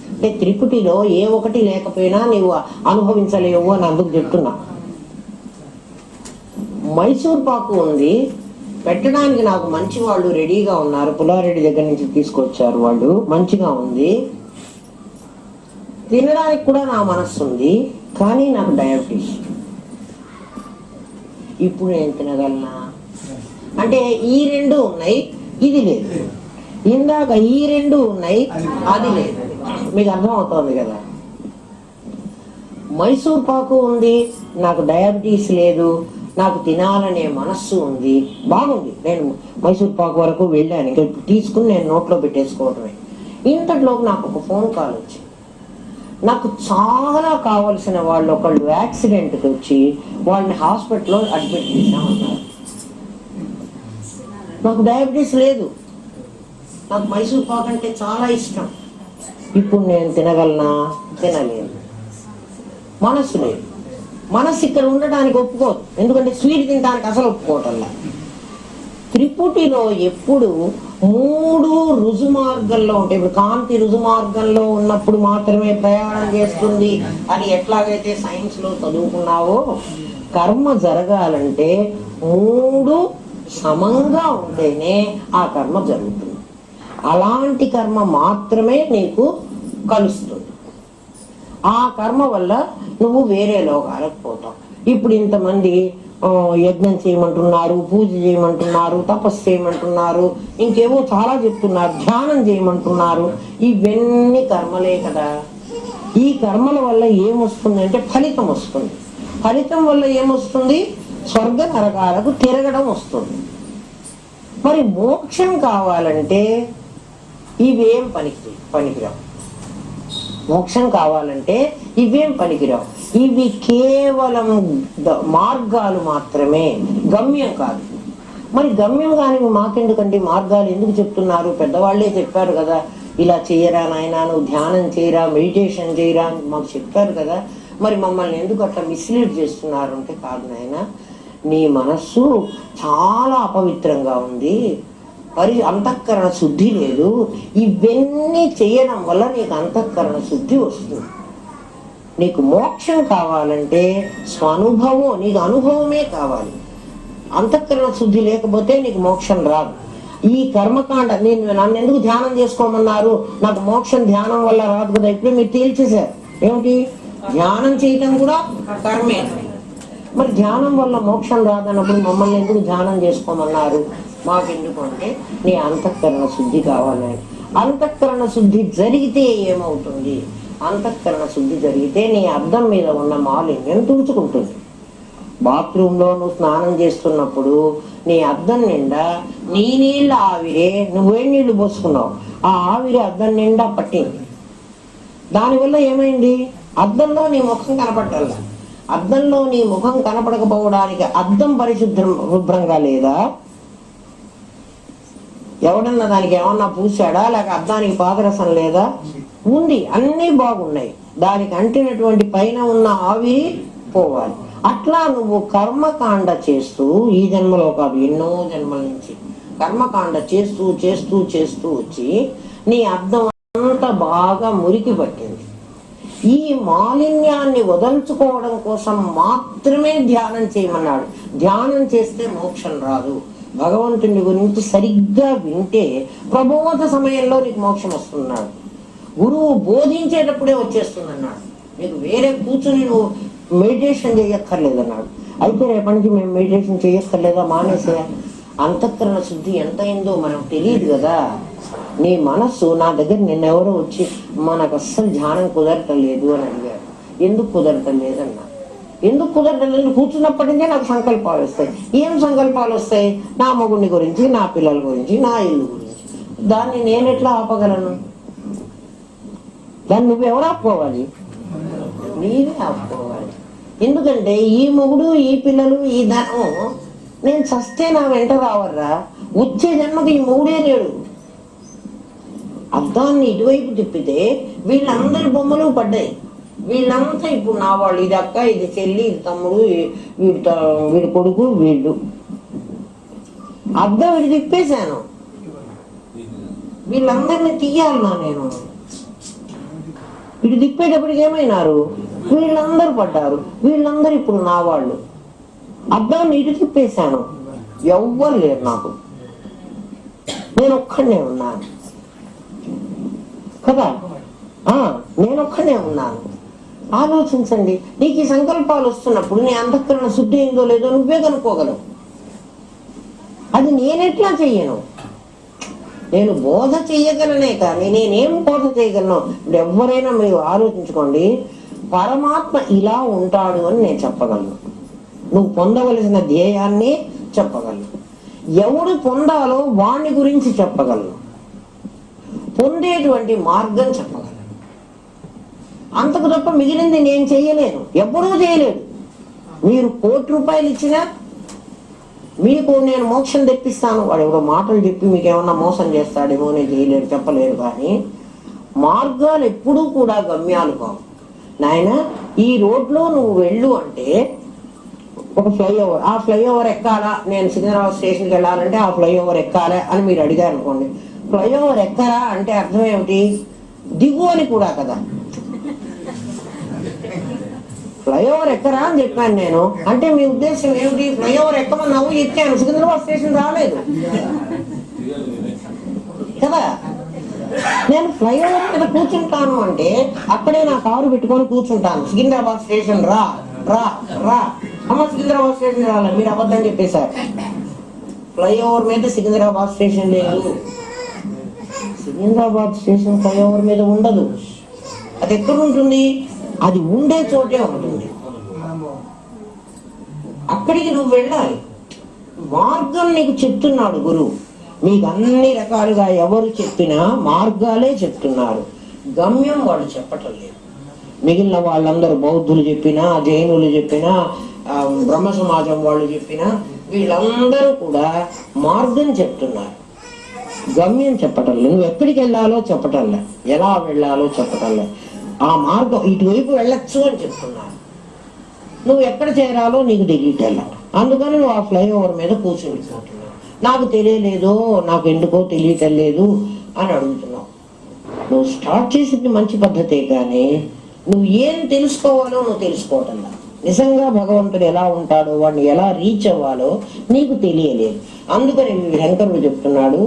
అంటే త్రిపుటిలో ఏ ఒకటి లేకపోయినా నీవు అనుభవించలేవు అని అందుకు చెప్తున్నా. మైసూర్ పాకు ఉంది, పెట్టడానికి నాకు మంచి వాళ్ళు రెడీగా ఉన్నారు. పుల్లారెడ్డి దగ్గర నుంచి తీసుకొచ్చారు వాళ్ళు, మంచిగా ఉంది. తినడానికి కూడా నా మనస్సు ఉంది, కానీ నాకు డయాబెటీస్. ఇప్పుడు నేను తినగలనా అంటే ఈ రెండు ఉన్నాయి, ఇది లేదు. ఇందాక ఈ రెండు ఉన్నాయి, అది లేదు. మీకు అర్థం అవుతుంది కదా. మైసూర్ పాకు ఉంది, నాకు డయాబెటీస్ లేదు, నాకు తినాలనే మనస్సు ఉంది, బాగుంది. నేను మైసూర్ పాకు వరకు వెళ్ళాను, ఇంకా తీసుకుని నేను నోట్లో పెట్టేసుకోవటమే. ఇంతట్లోకి నాకు ఒక ఫోన్ కాల్ వచ్చింది. నాకు చాలా కావలసిన వాళ్ళు ఒకళ్ళు యాక్సిడెంట్కి వచ్చి వాళ్ళని హాస్పిటల్లో అడ్మిట్ చేశామన్నారు. నాకు డయాబెటీస్ లేదు, నాకు మైసూర్ పాకు అంటే చాలా ఇష్టం. ఇప్పుడు నేను తినగలనా? తినలేను. మనస్సు లేదు. మనస్సు ఇక్కడ ఉండడానికి ఒప్పుకోదు, ఎందుకంటే స్వీట్ తినడానికి అసలు ఒప్పుకోవటంలా. త్రిపుటిలో ఎప్పుడు 3 రుజుమార్గంలో ఉంటాయి. ఇప్పుడు కాంతి రుజుమార్గంలో ఉన్నప్పుడు మాత్రమే ప్రయాణం చేస్తుంది అని ఎట్లాగైతే సైన్స్ లో చదువుకున్నావో, కర్మ జరగాలంటే 3 సమంగా ఉంటేనే ఆ కర్మ జరుగుతుంది. అలాంటి కర్మ మాత్రమే నీకు కలుస్తుంది. ఆ కర్మ వల్ల నువ్వు వేరే లోకాలకు పోతావు. ఇప్పుడు ఇంతమంది యజ్ఞం చేయమంటున్నారు, పూజ చేయమంటున్నారు, తపస్సు చేయమంటున్నారు, ఇంకేవో చాలా చెప్తున్నారు, ధ్యానం చేయమంటున్నారు. ఇవన్నీ కర్మలే కదా. ఈ కర్మల వల్ల ఏమొస్తుంది అంటే ఫలితం వస్తుంది. ఫలితం వల్ల ఏమొస్తుంది? స్వర్గ నరకాలకు తిరగడం వస్తుంది. మరి మోక్షం కావాలంటే ఇవేం పనికిరావు. మోక్షం కావాలంటే ఇవేం పనికిరావు. ఇవి కేవలం మార్గాలు మాత్రమే, గమ్యం కాదు. మరి గమ్యం కాని మాకెందుకండి మార్గాలు ఎందుకు చెప్తున్నారు? పెద్దవాళ్లే చెప్పారు కదా, ఇలా చేయరా నాయనా, నువ్వు ధ్యానం చేయరా, మెడిటేషన్ చేయరా అని మాకు చెప్పారు కదా. మరి మమ్మల్ని ఎందుకు అట్లా మిస్లీడ్ చేస్తున్నారు అంటే, కాదు నాయన, నీ మనస్సు చాలా అపవిత్రంగా ఉంది, అంతఃకరణ శుద్ధి లేదు. ఇవన్నీ చేయడం వల్ల నీకు అంతఃకరణ శుద్ధి వస్తుంది. నీకు మోక్షం కావాలంటే స్వనుభవం, నీకు అనుభవమే కావాలి. అంతఃకరణ శుద్ధి లేకపోతే నీకు మోక్షం రాదు. ఈ కర్మకాండ, నన్ను ఎందుకు ధ్యానం చేసుకోమన్నారు, నాకు మోక్షం ధ్యానం వల్ల రాదు కదా, ఇప్పుడు మీరు తేల్చేశారు. ఏమిటి? ధ్యానం చేయటం కూడా కర్మే. మరి ధ్యానం వల్ల మోక్షం రాదన్నప్పుడు మమ్మల్ని ఎందుకు ధ్యానం చేసుకోమన్నారు? మాకెందుకు అంటే నీ అంతఃకరణ శుద్ధి కావాలని. అంతఃకరణ శుద్ధి జరిగితే ఏమవుతుంది? అంతఃకరణ శుద్ధి జరిగితే నీ అద్దం మీద ఉన్న మాలిన్యం తుడుచుకుంటుంది. బాత్రూంలో నువ్వు స్నానం చేస్తున్నప్పుడు నీ అద్దం నిండా నీ నీళ్ళ ఆవిరే, నువ్వే నీళ్లు పోసుకున్నావు, ఆ ఆవిరి అద్దం నిండా పట్టింది. దానివల్ల ఏమైంది? అద్దంలో నీ ముఖం కనపడాల. అద్దంలో నీ ముఖం కనపడకపోవడానికి అద్దం శుభ్రంగా లేదా? ఎవడన్నా దానికి ఏమన్నా పూసాడా, లేక అద్దానికి పాదరసం లేదా? ఉంది, అన్నీ బాగున్నాయి. దానికి అంటినటువంటి పైన ఉన్న ఆవిరి పోవాలి. అట్లా నువ్వు కర్మకాండ చేస్తూ, ఈ జన్మలో కాదు ఎన్నో జన్మల నుంచి కర్మకాండ చేస్తూ చేస్తూ చేస్తూ వచ్చి నీ అద్దం అంతా బాగా మురికి పట్టింది. ఈ మాలిన్యాన్ని వదల్చుకోవడం కోసం మాత్రమే ధ్యానం చేయమన్నాడు. ధ్యానం చేస్తే మోక్షం రాదు. భగవంతుని గురించి సరిగ్గా వింటే ప్రబోధ సమయంలో నీకు మోక్షం వస్తున్నాడు. గురువు బోధించేటప్పుడే వచ్చేస్తుంది అన్నాడు. నీకు వేరే కూర్చుని నువ్వు మెడిటేషన్ చేయక్కర్లేదన్నాడు. అయితే రేపటి నుంచి మేము మెడిటేషన్ చేయక్కర్లేదా, మానేసే. అంతఃకరణ శుద్ధి ఎంత అయిందో మనకు తెలియదు కదా. నీ మనస్సు నా దగ్గర నిన్నెవరో వచ్చి మనకు అస్సలు ధ్యానం కుదరటం లేదు అని అడిగారు. ఎందుకు కుదరటం లేదన్నా. ఎందుకు కుదరటం లేదు? కూర్చున్నప్పటి నుంచే నాకు సంకల్పాలు వస్తాయి. ఏం సంకల్పాలు వస్తాయి? నా మొగుడిని గురించి, నా పిల్లల గురించి, నా ఇల్లు గురించి. దాన్ని నేను ఎట్లా ఆపగలను? దాన్ని నువ్వెవరు ఆపుకోవాలి? నీవే ఆపుకోవాలి. ఎందుకంటే ఈ మొగుడు, ఈ పిల్లలు, ఈ ధనం నేను చస్తే నా వెంట రావర్రా. వచ్చే జన్మకి ఈ మొగుడే లేడు. అద్దాన్ని ఇటువైపు తిప్పితే వీళ్ళందరి బొమ్మలు పడ్డాయి. వీళ్ళంతా ఇప్పుడు నా వాళ్ళు. ఇది అక్క, ఇది చెల్లి, ఇది తమ్ముడు, వీడి కొడుకు, వీళ్ళు. అద్దం వీడు తిప్పేశాను. వీళ్ళందరినీ తీయాలన్నా నేను. వీడు తిప్పేటప్పటికి ఏమైనారు? వీళ్ళందరూ పడ్డారు. వీళ్ళందరూ ఇప్పుడు నా వాళ్ళు. అద్దాన్ని ఇటు తిప్పేశాను, ఎవ్వరు లేరు నాకు. నేను ఒక్కడనే ఉన్నాను కదా. నేను ఒక్కడే ఉన్నాను. ఆలోచించండి. నీకు ఈ సంకల్పాలు వస్తున్నప్పుడు నీ అంతఃకరణ శుద్ధి అయిందో లేదో నువ్వే కనుక్కోగలవు. అది నేనెట్లా చెయ్యను? నేను బోధ చెయ్యగలనే కానీ నేనేం బోధ చేయగలను? ఇప్పుడు ఎవరైనా మీరు ఆలోచించుకోండి. పరమాత్మ ఇలా ఉంటాడు అని నేను చెప్పగలను. నువ్వు పొందవలసిన ధ్యేయాన్ని చెప్పగలను. ఎవడు పొందాలో వాణ్ణి గురించి చెప్పగలను. పొందేటువంటి మార్గం చెప్పగలను. అంతకు తప్ప మిగిలింది నేను చేయలేను, ఎప్పుడూ చేయలేడు. మీరు ₹1,00,00,000 ఇచ్చినా మీకు నేను మోక్షం తెప్పిస్తాను, వాడు ఎవరో మాటలు చెప్పి మీకు ఏమన్నా మోసం చేస్తాడేమో, నేను చేయలేడు, చెప్పలేరు. కానీ మార్గాలు ఎప్పుడూ కూడా గమ్యాలు కావు నాయన. ఈ రోడ్లో నువ్వు వెళ్ళు అంటే ఒక ఫ్లైఓవర్, ఆ ఫ్లైఓవర్ ఎక్కాలా, నేను సికింద్రాబాద్ స్టేషన్కి వెళ్ళాలంటే ఆ ఫ్లైఓవర్ ఎక్కాలా అని మీరు అడిగారు అనుకోండి. ఫ్లైఓవర్ ఎక్కరా అంటే అర్థం ఏమిటి? దిగు అని కూడా కదా. ఫ్లైఓవర్ ఎక్కరా అని చెప్పాను నేను అంటే మీ ఉద్దేశం ఏమిటి? ఫ్లైఓవర్ ఎక్కమన్నావు, ఎక్కాను, సికింద్రాబాద్ స్టేషన్ రాలేదు కదా. నేను ఫ్లైఓవర్ మీద కూర్చుంటాను అంటే అక్కడే నా కారు పెట్టుకొని కూర్చుంటాను. సికింద్రాబాద్ స్టేషన్ రా రా రా అమ్మ, సికింద్రాబాద్ స్టేషన్ రాలే, మీరు అబద్ధం చెప్పేశారు. ఫ్లైఓవర్ మీద సికింద్రాబాద్ స్టేషన్ లేదు. సికింద్రాబాద్ స్టేషన్ ఫ్లైఓవర్ మీద ఉండదు. అది ఎక్కడ ఉంటుంది? అది ఉండే చోటే ఉంటుంది. అక్కడికి నువ్వు వెళ్ళాలి. మార్గం నీకు చెప్తున్నాడు గురువు. మీకు అన్ని రకాలుగా ఎవరు చెప్పినా మార్గాలే చెప్తున్నారు. గమ్యం వాళ్ళు చెప్పటం లేదు. మిగిలిన వాళ్ళందరూ బౌద్ధులు చెప్పినా, జైనులు చెప్పినా, బ్రహ్మ సమాజం వాళ్ళు చెప్పినా వీళ్ళందరూ కూడా మార్గం చెప్తున్నారు, గమ్యం చెప్పటంలే. నువ్వు ఎక్కడికి వెళ్ళాలో చెప్పటంలే, ఎలా వెళ్ళాలో చెప్పటంలే. ఆ మార్గం ఇటువైపు వెళ్ళొచ్చు అని చెప్తున్నారు. నువ్వు ఎక్కడ చేరాలో నీకు తెలియటల్లా. అందుకని నువ్వు ఆ ఫ్లైఓవర్ మీద కూర్చుండిపోతున్నావు. నాకు తెలియలేదు, నాకు ఎందుకో తెలియటం లేదు అని అడుగుతున్నావు. నువ్వు స్టార్ట్ చేసింది మంచి పద్ధతే, కానీ నువ్వు ఏం తెలుసుకోవాలో నువ్వు తెలుసుకోవటంలా. నిజంగా భగవంతుడు ఎలా ఉంటాడో, వాడిని ఎలా రీచ్ అవ్వాలో నీకు తెలియలేదు. అందుకని శంకరుడు చెప్తున్నాడు,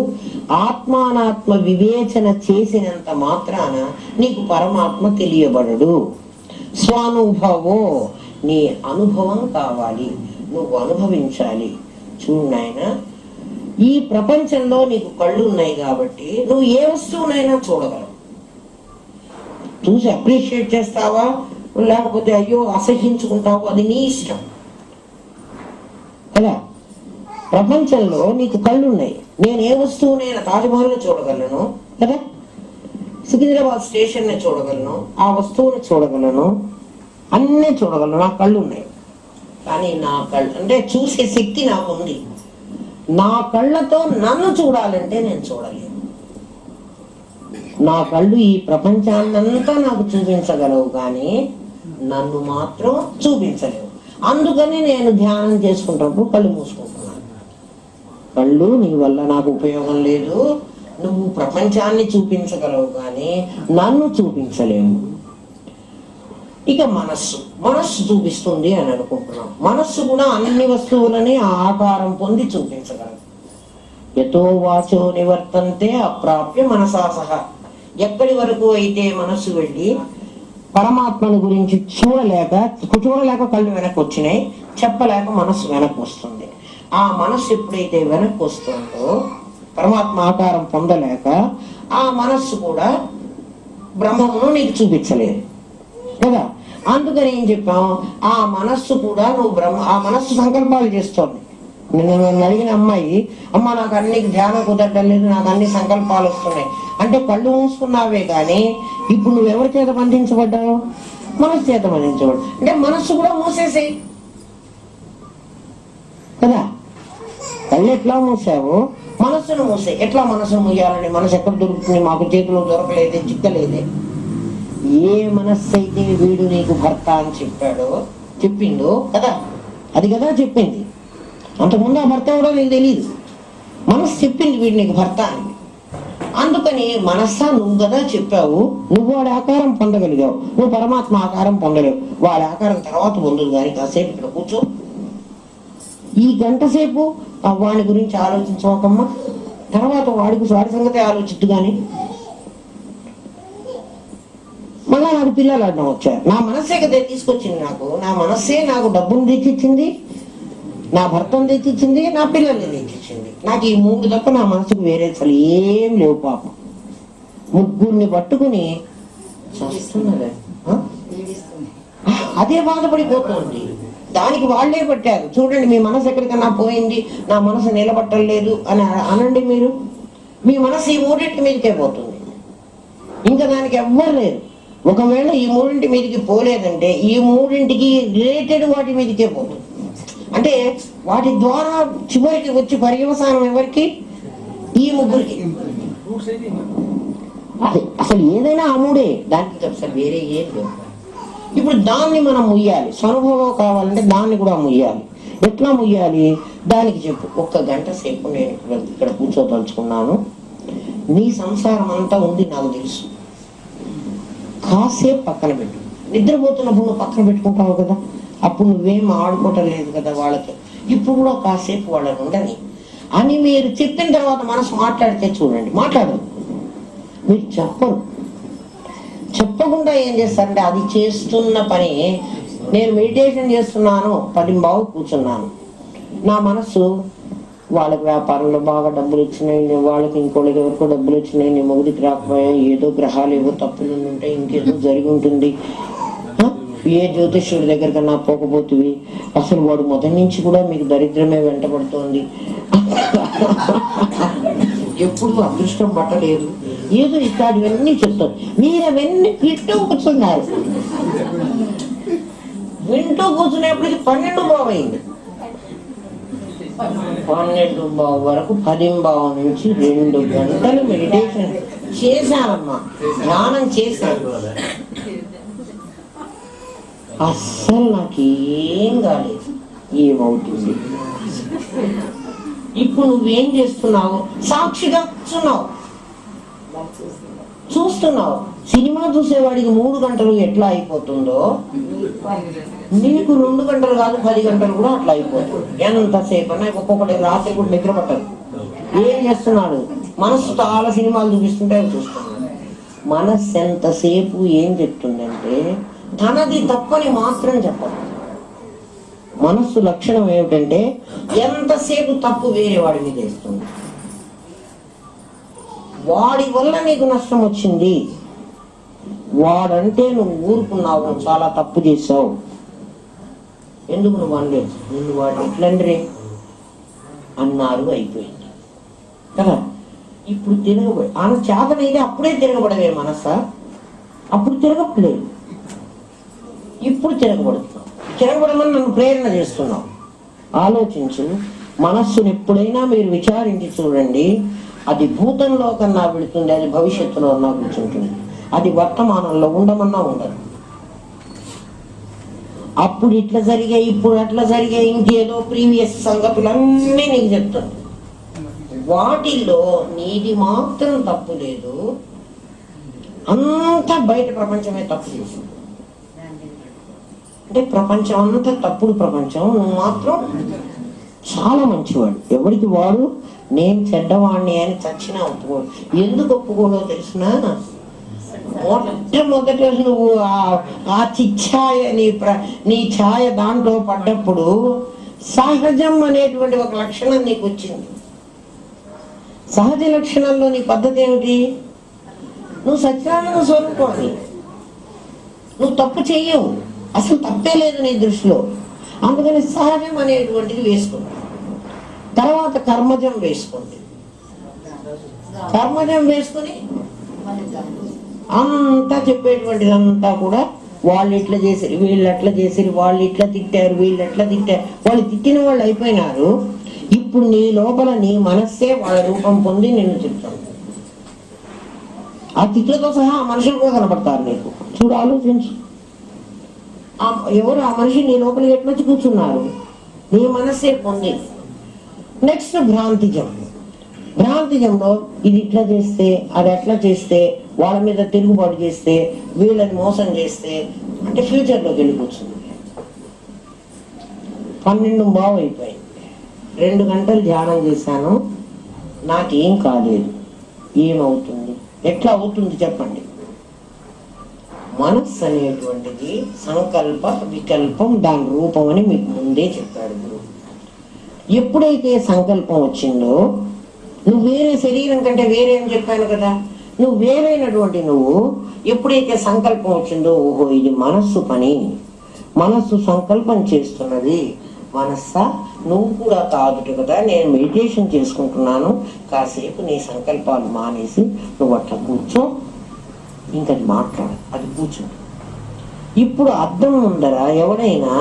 ఆత్మానాత్మ వివేచన చేసినంత మాత్రాన నీకు పరమాత్మ తెలియబడడు. స్వానుభవో, నీ అనుభవం కావాలి, నువ్వు అనుభవించాలి. చూడు నాయన, ఈ ప్రపంచంలో నీకు కళ్ళు ఉన్నాయి కాబట్టి నువ్వు ఏ వస్తువునైనా చూడగలవు. చూసి అప్రిషియేట్ చేస్తావా, లేకపోతే అయ్యో అసహించుకుంటావు, అది నీ ఇష్టం కదా. ప్రపంచంలో నీకు కళ్ళున్నాయి, నేను ఏ వస్తువునైనా తాజ్మహల్ని చూడగలను కదా, సికింద్రాబాద్ స్టేషన్ని చూడగలను, ఆ వస్తువుని చూడగలను, అన్నీ చూడగలను, నా కళ్ళు ఉన్నాయి. కానీ నా కళ్ళు అంటే చూసే శక్తి నాకు ఉంది. నా కళ్ళతో నన్ను చూడాలంటే నేను చూడలేను. నా కళ్ళు ఈ ప్రపంచాన్నంతా నాకు చూపించగలవు, కానీ నన్ను మాత్రం చూపించలేవు. అందుకని నేను ధ్యానం చేసుకుంటున్నప్పుడు కళ్ళు మూసుకుంటున్నాను. కళ్ళు నీ వల్ల నాకు ఉపయోగం లేదు, నువ్వు ప్రపంచాన్ని చూపించగలవు కానీ నన్ను చూపించలేవు. ఇక మనస్సు చూపిస్తుంది అని అనుకుంటున్నాం. మనస్సు కూడా అన్ని వస్తువులని ఆకారం పొంది చూపించగలదు. యతో వాచో నివర్తంతే అప్రాప్య మనసా సహ. ఎక్కడి వరకు అయితే మనస్సు వెళ్ళి పరమాత్మని గురించి చూడలేక కళ్ళు వెనక్కి వచ్చినాయి, చెప్పలేక మనస్సు వెనక్కి వస్తుంది. ఆ మనస్సు ఎప్పుడైతే వెనక్కి వస్తుందో, పరమాత్మ ఆకారం పొందలేక ఆ మనస్సు కూడా బ్రహ్మమును నీకు చూపించలేదు కదా. అందుకని ఏం చెప్పాం, ఆ మనస్సు కూడా ఆ మనస్సు సంకల్పాలు చేస్తోంది. నన్ను అడిగిన అమ్మాయి, అమ్మ నాకు అన్ని ధ్యానం కుదరడం లేదు, నాకు అన్ని సంకల్పాలు వస్తున్నాయి అంటే కళ్ళు మూసుకున్నావే కానీ ఇప్పుడు నువ్వు ఎవరి చేత బంధించబడ్డావు? మనస్సు చేత బంధించబడ్డావు. అంటే మనస్సు కూడా మూసేసేయి కదా. కళ్ళు ఎట్లా మూసావు, మనస్సును మూసే. ఎట్లా మనస్సును మూయాలని? మనసు ఎక్కడ దొరుకుతుంది? మాకు చేతిలో దొరకలేదే, చిక్కలేదే. ఏ మనస్సు అయితే వీడు నీకు భర్త అని చెప్పిందో కదా, అది కదా చెప్పింది. అంతకుముందు ఆ భర్త కూడా నీకు తెలియదు, మనస్సు చెప్పింది వీడు నీకు భర్త అని. అందుకని మనస్సా నువ్వు కదా చెప్పావు, నువ్వు వాడి ఆకారం పొందగలిగావు, నువ్వు పరమాత్మ ఆకారం పొందలేవు. వాడి ఆకారం తర్వాత పొందుదు కానీ కాసేపు ఇక్కడ కూర్చో. ఈ గంట సేపు వాడి గురించి ఆలోచించవకమ్మా, తర్వాత వాడి సంగతి ఆలోచిద్దు. కానీ మళ్ళా నాకు పిల్లలు అడ్డం వచ్చారు. నా మనస్సే కదా తీసుకొచ్చింది నాకు, నా మనస్సే నాకు డబ్బును తెచ్చిచ్చింది, నా భర్తను తెచ్చిచ్చింది, నా పిల్లల్ని తెచ్చిచ్చింది. నాకు ఈ మూడు తప్ప నా మనసుకు వేరే అసలు ఏం లేవు. పాపం ముగ్గురిని పట్టుకుని చూస్తున్నదే అదే బాధపడిపోతుంది. దానికి వాళ్లే పట్టారు. చూడండి, మీ మనసు ఎక్కడికన్నా పోయింది, నా మనసు నిలబట్టలేదు అని అనండి మీరు. మీ మనసు ఈ మూడింటి మీదకే పోతుంది, ఇంకా దానికి ఎవ్వరు లేరు. ఒకవేళ ఈ మూడింటి మీదకి పోలేదంటే ఈ మూడింటికి రిలేటెడ్ వాటి మీదకే పోతుంది. అంటే వాటి ద్వారా చివరికి వచ్చి పర్యవసానం ఎవరికి? ఈ ముగ్గురికి. అది అసలు ఏదైనా ఆ మూడే, దానికి అసలు వేరే ఏం లేదు. ఇప్పుడు దాన్ని మనం ముయ్యాలి. స్వనుభవం కావాలంటే దాన్ని కూడా ముయ్యాలి. ఎట్లా ముయ్యాలి దానికి చెప్పు. 1 గంట సేపు నేను ఇక్కడ కూర్చోదలుచుకున్నాను, నీ సంసారం అంతా ఉంది నాకు తెలుసు, కాసేపు పక్కన పెట్టు. నిద్రపోతున్నప్పుడు నువ్వు పక్కన పెట్టుకుంటావు కదా, అప్పుడు నువ్వేం ఆడుకోవటం లేదు కదా వాళ్ళతో. ఇప్పుడు కూడా కాసేపు వాళ్ళని ఉండని అని మీరు చెప్పిన తర్వాత మనసు మాట్లాడితే చూడండి, మాట్లాడదు. మీరు చెప్పకుండా ఏం చేస్తారంటే అది చేస్తున్న పని. నేను మెడిటేషన్ చేస్తున్నాను, 10 కూర్చున్నాను, నా మనసు వాళ్ళకి వ్యాపారంలో బాగా డబ్బులు వచ్చినాయి, వాళ్ళకి ఇంకోళ్ళకి ఎవరికో డబ్బులు వచ్చినాయి, నీ మొగుడికి రాకపోయా, ఏదో గ్రహాలు ఏవో తప్పులు ఉంటాయి, ఇంకేదో జరిగి ఉంటుంది, ఏ జ్యోతిష్యుడి దగ్గర కన్నా పోకపోతుంది, అసలు వాడు మొదటి నుంచి కూడా మీకు దరిద్రమే వెంటబడుతోంది, ఎప్పుడు అదృష్టం పట్టలేదు ఏదో ఇట్లాంటివన్నీ చెప్తారు. మీరు అవన్నీ వింటూ కూర్చున్నారు. వింటూ కూర్చునేప్పటికి 12 అయింది. 12 వరకు 10 నుంచి 2 గంటలు మెడిటేషన్ చేశానమ్మా, ధ్యానం చేశాను. అస్సలు నాకేం కాలేదు. ఏమవుతుంది? ఇప్పుడు నువ్వేం చేస్తున్నావు? సాక్షిగా చూస్తున్నావు. సినిమా చూసేవాడికి 3 గంటలు ఎట్లా అయిపోతుందో నీకు 2 గంటలు కాదు 10 గంటలు కూడా అట్లా అయిపోతుంది. ఎంతసేపు అన్నా ఒక్కొక్కటి రాత్రి కూడా నిద్ర పట్టదు. ఏం చేస్తున్నాడు? మనస్సు చాలా సినిమాలు చూపిస్తుంటే చూస్తున్నాడు. మనస్సు ఎంతసేపు ఏం చెప్తుందంటే తనది తప్పని మాత్రం చెప్పదు. మనస్సు లక్షణం ఏమిటంటే ఎంతసేపు తప్పు వేరే వాడి మీద వేస్తుంది. వాడి వల్ల నీకు నష్టం వచ్చింది, వాడంటే నువ్వు ఊరుకున్నావు, చాలా తప్పు చేసావు, ఎందుకు నువ్వు అనలేదు, నిన్ను వాడు ఎట్లండ్రే అన్నారు, అయిపోయింది కదా. ఇప్పుడు తిరగబడి ఆమె చేతనైతే అప్పుడే తిరగబడవే మనసా, అప్పుడు తిరగట్లేదు, ఇప్పుడు తిరగబడుతున్నావు. తిరగబడమని నన్ను ప్రేరణ చేస్తున్నావు. ఆలోచించు. మనస్సును ఎప్పుడైనా మీరు విచారించి చూడండి. అది భూతంలో కన్నా పెడుతుంది, అది భవిష్యత్తులో అన్నా కూర్చుంటుంది, అది వర్తమానంలో ఉండమన్నా ఉండదు. అప్పుడు ఇట్లా జరిగాయి, ఇప్పుడు అట్లా జరిగాయి, ఇంకేదో ప్రీవియస్ సంగతులన్నీ నీకు చెప్తుంది. వాటిల్లో నీది మాత్రం తప్పు లేదు. అంతా బయట ప్రపంచమే తప్పు చేస్తుంది. అంటే ప్రపంచం అంతా తప్పుడు ప్రపంచం, నువ్వు మాత్రం చాలా మంచివాడు. ఎవరికి వాడు నేను చెడ్డవాణ్ణి అని చచ్చినా ఒప్పుకోడు. ఎందుకు ఒప్పుకోడో తెలిసిన, మొట్టమొదట నువ్వు ఆ చిచ్ఛాయ నీ ఛాయ దాంట్లో పడ్డప్పుడు సహజం అనేటువంటి ఒక లక్షణం నీకు వచ్చింది. సహజ లక్షణంలో నీ పద్ధతి ఏమిటి? నువ్వు సత్యానంద స్వరూపాన్ని, నువ్వు తప్పు చెయ్యవు, అసలు తప్పే లేదు నీ దృష్టిలో. అందుకని సహజం అనేటువంటిది వేసుకుంది. తర్వాత కర్మజం వేసుకుంది. కర్మజం వేసుకుని అంతా చెప్పేటువంటిది అంతా కూడా వాళ్ళు ఇట్లా చేసారు, వీళ్ళు అట్లా చేసారు, వాళ్ళు ఇట్లా తిట్టారు, వీళ్ళు ఎట్లా తిట్టారు, వాళ్ళు తిట్టిన వాళ్ళు అయిపోయినారు. ఇప్పుడు నీ లోపల నీ మనస్సే వాళ్ళ రూపం పొంది నిన్ను తిట్టారు. ఆ తిట్లతో సహా ఆ మనుషులు కూడా కనపడతారు నీకు. చూడు, ఆలోచించు. ఎవరు ఆ మనిషి నీ లోపలికి ఎట్లొచ్చి కూర్చున్నారు? నీ మనస్సే పొంది. నెక్స్ట్ భ్రాంతిజం. భ్రాంతిజంలో ఇది ఇట్లా చేస్తే, అది ఎట్లా చేస్తే, వాళ్ళ మీద తిరుగుబాటు చేస్తే, వీళ్ళని మోసం చేస్తే, అంటే ఫ్యూచర్లోకి వెళ్ళి కూర్చుంది. 12 అయిపోయింది. 2 గంటలు ధ్యానం చేశాను, నాకేం కాలేదు. ఏమవుతుంది? ఎట్లా అవుతుంది చెప్పండి? మనస్సు అనేటువంటిది సంకల్ప వికల్పం, దాని రూపం అని మీకు ముందే చెప్పాడు గురువు. ఎప్పుడైతే సంకల్పం వచ్చిందో, నువ్వు వేరే శరీరం కంటే వేరే అని చెప్పాను కదా, నువ్వు వేరైనటువంటి నువ్వు ఎప్పుడైతే సంకల్పం వచ్చిందో, ఓహో ఇది మనస్సు పని, మనస్సు సంకల్పం చేస్తున్నది, మనస్సా నువ్వు కూడా కాదుట కదా, నేను మెడిటేషన్ చేసుకుంటున్నాను, కాసేపు నీ సంకల్పాలు మానేసి నువ్వు అట్లా కూర్చో, ఇంకా మాట్లాడు, అది కూర్చో. ఇప్పుడు అద్దం ముందర ఎవడైనా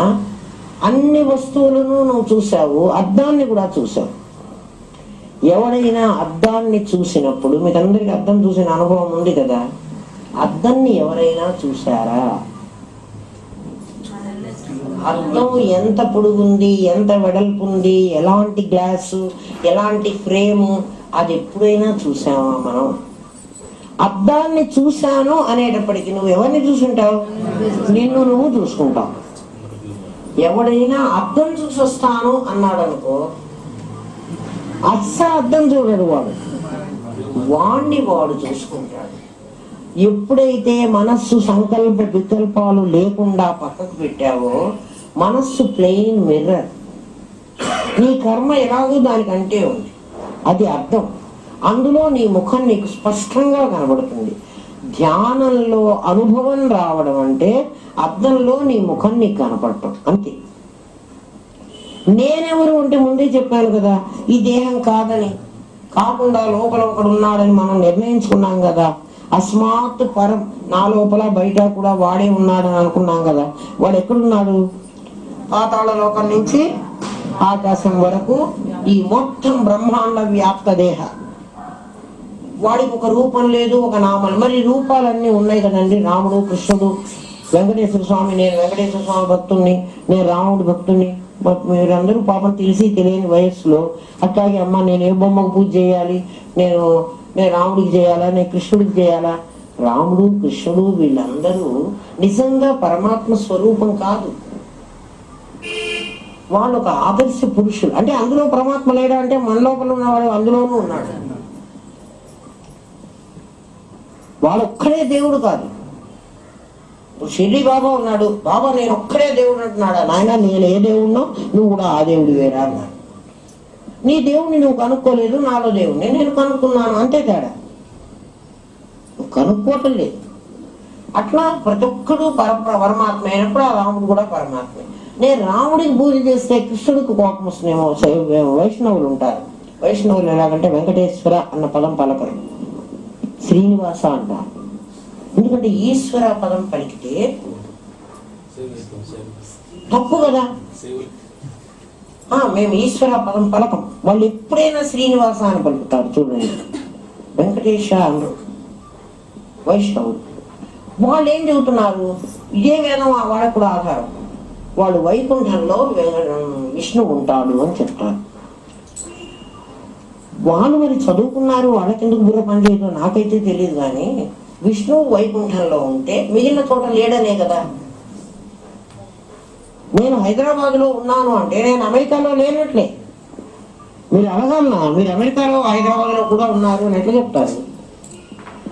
అన్ని వస్తువులను నువ్వు చూసావు, అద్దాన్ని కూడా చూసావు. ఎవడైనా అద్దాన్ని చూసినప్పుడు, మీకు అందరికి అద్దం చూసిన అనుభవం ఉంది కదా, అద్దాన్ని ఎవరైనా చూసారా? అద్దం ఎంత పొడుగుంది, ఎంత వెడల్పు ఉంది, ఎలాంటి గ్లాసు, ఎలాంటి ఫ్రేము, అది ఎప్పుడైనా చూసావా మనం? అద్దాన్ని చూశాను అనేటప్పటికీ నువ్వు ఎవరిని చూసుంటావు? నిన్ను నువ్వు చూసుకుంటావు. ఎవడైనా అద్దం చూసి వస్తాను అన్నాడు అనుకో, అస్సలు అద్దం చూడడు వాడు, వాణ్ణి వాడు చూసుకుంటాడు. ఎప్పుడైతే మనస్సు సంకల్ప వికల్పాలు లేకుండా పక్కకు పెట్టావో, మనస్సు ప్లెయిన్ మిర్రర్, నీ కర్మ ఎలాగో దానికంటే ఉంది, అది అర్థం. అందులో నీ ముఖం నీకు స్పష్టంగా కనబడుతుంది. ధ్యానంలో అనుభవం రావడం అంటే అద్దంలో నీ ముఖం నీకు కనపడటం అంతే. నేనెవరు అంటే ముందే చెప్పాను కదా, ఈ దేహం కాదని. కాకుండా లోపల ఒకడు ఉన్నాడని మనం నిర్ణయించుకున్నాం కదా. అస్మాత్ పరం, నా లోపల బయట కూడా వాడే ఉన్నాడని అనుకున్నాం కదా. వాడు ఎక్కడున్నాడు? పాతాళ లోకం నుంచి ఆకాశం వరకు ఈ మొత్తం బ్రహ్మాండ వ్యాప్త దేహ. వాడికి ఒక రూపం లేదు, ఒక నామం. మరి రూపాలన్నీ ఉన్నాయి కదండి. రాముడు, కృష్ణుడు, వెంకటేశ్వర స్వామి. నేను వెంకటేశ్వర స్వామి భక్తుణ్ణి, నేను రాముడి భక్తుణ్ణి. బట్ మీరందరూ పాపం తెలిసి తెలియని వయస్సులో అట్లాగే అమ్మ నేను ఏ బొమ్మకు పూజ చేయాలి, నేను రాముడికి చేయాలా, నేను కృష్ణుడికి చేయాలా? రాముడు, కృష్ణుడు వీళ్ళందరూ నిజంగా పరమాత్మ స్వరూపం కాదు. వాళ్ళు ఒక ఆదర్శ పురుషులు. అంటే అందులో పరమాత్మ లేడా అంటే మన లోపల ఉన్నవాడు అందులోనూ ఉన్నాడు. వాడు ఒక్కడే దేవుడు కాదు. షిర్డీ బాబా ఉన్నాడు, బాబా నేను ఒక్కడే దేవుడు అంటున్నాడా? నాయన నేను ఏ దేవుడినో నువ్వు కూడా ఆ దేవుడు వేరా అన్నాడు. నీ దేవుడిని నువ్వు కనుక్కోలేదు, నాలో దేవుడిని నేను కనుక్కున్నాను, అంతే తేడా. నువ్వు కనుక్కోవటం లేదు. అట్లా ప్రతి ఒక్కడు పరమాత్మ అయినప్పుడు ఆ రాముడు కూడా పరమాత్మే. నేను రాముడికి పూజ చేస్తే కృష్ణుడికి కోపం వస్తుందేమో. వైష్ణవులు ఉంటారు. వైష్ణవులు ఎలాగంటే వెంకటేశ్వర అన్న పదం పలకరు, శ్రీనివాస అంటారు. ఎందుకంటే ఈశ్వర పదం పలికితే తప్పు కదా. మేము ఈశ్వర పదం పలకం. వాళ్ళు ఎప్పుడైనా శ్రీనివాస అని పలుకుతారు. చూడండి, వెంకటేశ అన్నారు వైష్ణవుడు. వాళ్ళు ఏం చెబుతున్నారు? ఇదే వేదం వాళ్ళకు కూడా ఆధారం. వాళ్ళు వైకుంఠంలో విష్ణువు ఉంటాడు అని చెప్తారు. వాళ్ళు మరి చదువుకున్నారు, వాళ్ళకెందుకు బుర్ర పనిచేయదు నాకైతే తెలియదు. కానీ విష్ణువు వైకుంఠంలో ఉంటే మిగిలిన చోట లేడనే కదా. నేను హైదరాబాద్ లో ఉన్నాను అంటే నేను అమెరికాలో లేనట్లే. మీరు అడగాలన్నా, మీరు అమెరికాలో హైదరాబాద్ లో కూడా ఉన్నారు అని ఎట్లా చెప్తారు?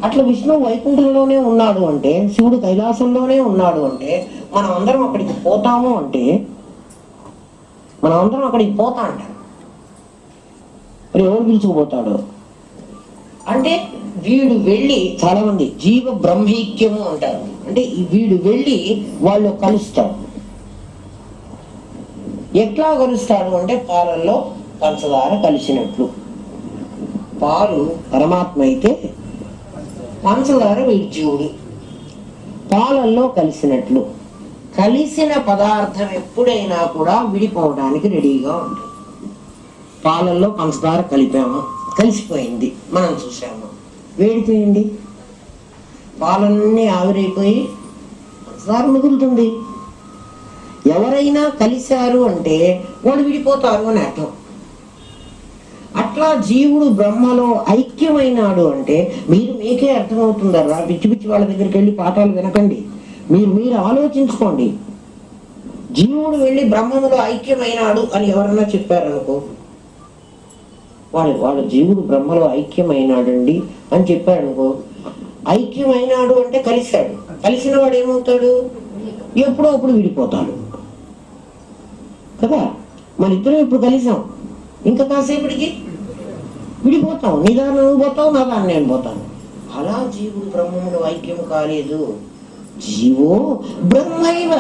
అట్లా విష్ణువు వైకుంఠంలోనే ఉన్నాడు అంటే, శివుడు కైలాసంలోనే ఉన్నాడు అంటే, మనం అందరం అక్కడికి పోతాము అంటే, మనం అందరం అక్కడికి పోతా అంటారు. మరి ఎవరు పిలుచుకుపోతాడు అంటే, వీడు వెళ్ళి, చాలా మంది జీవ బ్రహ్మైక్యము అంటారు. అంటే వీడు వెళ్ళి వాళ్ళు కలుస్తారు. ఎట్లా కలుస్తారు అంటే, పాలల్లో పంచదార కలిసినట్లు. పాలు పరమాత్మ అయితే పంచదార వీడి జీవుడు. పాలల్లో కలిసినట్లు. కలిసిన పదార్థం ఎప్పుడైనా కూడా విడిపోవడానికి రెడీగా ఉంటుంది. పాలల్లో పంచదార కలిపాము, కలిసిపోయింది, మనం చూసాము, వేడిపోయింది, పాలన్నీ ఆవిరైపోయి పంచదార మిగులుతుంది. ఎవరైనా కలిశారు అంటే వాడు విడిపోతారు అని అర్థం. అట్లా జీవుడు బ్రహ్మలో ఐక్యమైనాడు అంటే మీరు మీకే అర్థమవుతుందరా. పిచ్చి పిచ్చి వాళ్ళ దగ్గరికి వెళ్ళి పాఠాలు వినకండి, మీరు ఆలోచించుకోండి. జీవుడు వెళ్ళి బ్రహ్మములో ఐక్యమైనాడు అని ఎవరన్నా చెప్పారనుకో, వాడు జీవుడు బ్రహ్మలో ఐక్యమైనాడండి అని చెప్పారనుకో, ఐక్యమైనాడు అంటే కలిశాడు. కలిసిన వాడు ఏమవుతాడు? ఎప్పుడో అప్పుడు విడిపోతాడు కదా. మన ఇద్దరం ఇప్పుడు కలిసాం, ఇంకా కాసేపటికి విడిపోతాం. నిదానం నువ్వు పోతావు, నా దాన్ని నేను పోతాను. అలా జీవుడు బ్రహ్మములో ఐక్యం కాలేదు. జీవో బ్రహ్మైవ.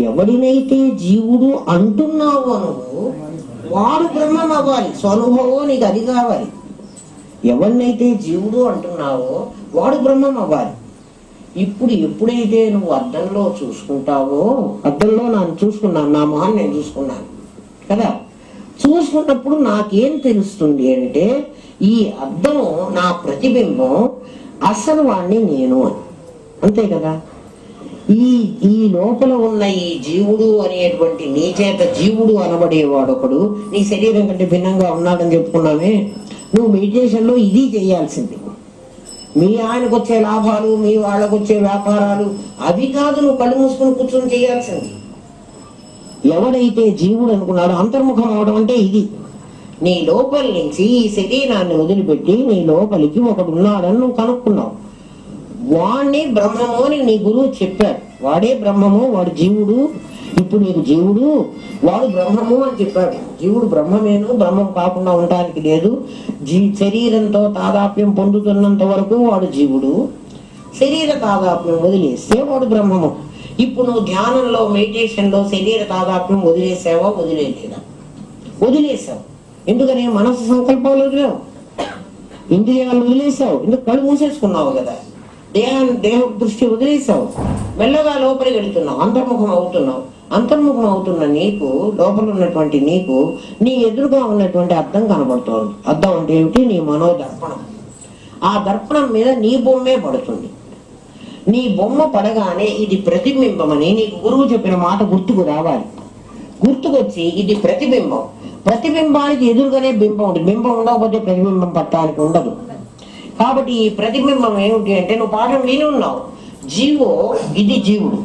ఎవడినైతే జీవుడు అంటున్నావు నువ్వు, వాడు బ్రహ్మం అవ్వాలి. స్వనుభవం నీకు అది కావాలి. ఎవరినైతే జీవుడు అంటున్నావో వాడు బ్రహ్మం అవ్వాలి. ఇప్పుడు ఎప్పుడైతే నువ్వు అద్దంలో చూసుకుంటావో, అద్దంలో నన్ను చూసుకున్నాను, నా మొహాన్ని నేను చూసుకున్నాను కదా, చూసుకున్నప్పుడు నాకేం తెలుస్తుంది అంటే, ఈ అద్దము నా ప్రతిబింబం, అసలు వాణ్ణి నేను అని. అంతే కదా. ఈ లోపల ఉన్న ఈ జీవుడు అనేటువంటి నీ చేత జీవుడు అనబడేవాడు ఒకడు నీ శరీరం కంటే భిన్నంగా ఉన్నాడని చెప్పుకున్నామే. నువ్వు మెడిటేషన్ లో ఇది చేయాల్సింది. మీ ఆయనకు వచ్చే లాభాలు, మీ వాళ్ళకు వచ్చే వ్యాపారాలు అవి కాదు నువ్వు కళ్ళు మూసుకొని కూర్చొని చేయాల్సింది. ఎవడైతే జీవుడు అనుకున్నాడో అంతర్ముఖం అవడం అంటే ఇది. నీ లోపలి నుంచి ఈ శరీరాన్ని వదిలిపెట్టి నీ లోపలికి ఒకడు ఉన్నాడని నువ్వు కనుక్కున్నావు. వాణ్ణి బ్రహ్మము అని నీ గురువు చెప్పాడు. వాడే బ్రహ్మము, వాడు జీవుడు. ఇప్పుడు నీకు జీవుడు, వాడు బ్రహ్మము అని చెప్పాడు. జీవుడు బ్రహ్మమేను, బ్రహ్మం కాకుండా ఉండడానికి లేదు. శరీరంతో తాదాప్యం పొందుతున్నంత వరకు వాడు జీవుడు. శరీర తాదాప్యం వదిలేస్తే వాడు బ్రహ్మము. ఇప్పుడు నువ్వు ధ్యానంలో, మెడిటేషన్ లో శరీర తాదాప్యం వదిలేసావా? వదిలేదా? వదిలేసావు. ఎందుకని మనసు సంకల్పాలు వదిలేవు, ఇంద్రియాలు వదిలేసావు, ఎందుకు కళ్ళు మూసేసుకున్నావు కదా, దేహ దృష్టి వదిలేసావు, మెల్లగా లోపలికి వెళుతున్నావు, అంతర్ముఖం అవుతున్నావు. అంతర్ముఖం అవుతున్న నీకు, లోపల ఉన్నటువంటి నీకు, నీ ఎదురుగా ఉన్నటువంటి అద్దం కనబడుతోంది. అద్దం అంటే ఏమిటి? నీ మనోదర్పణం. ఆ దర్పణం మీద నీ బొమ్మే పడుతుంది. నీ బొమ్మ పడగానే ఇది ప్రతిబింబమని నీకు గురువు చెప్పిన మాట గుర్తుకు రావాలి. గుర్తుకొచ్చి ఇది ప్రతిబింబం. ప్రతిబింబానికి ఎదురుగానే బింబం ఉంటుంది. బింబం ఉండకపోతే ప్రతిబింబం పట్టడానికి ఉండదు. కాబట్టి ఈ ప్రతిబింబం ఏమిటి అంటే, నువ్వు పాఠం విని ఉన్నావు, జీవో ఇది జీవుడు,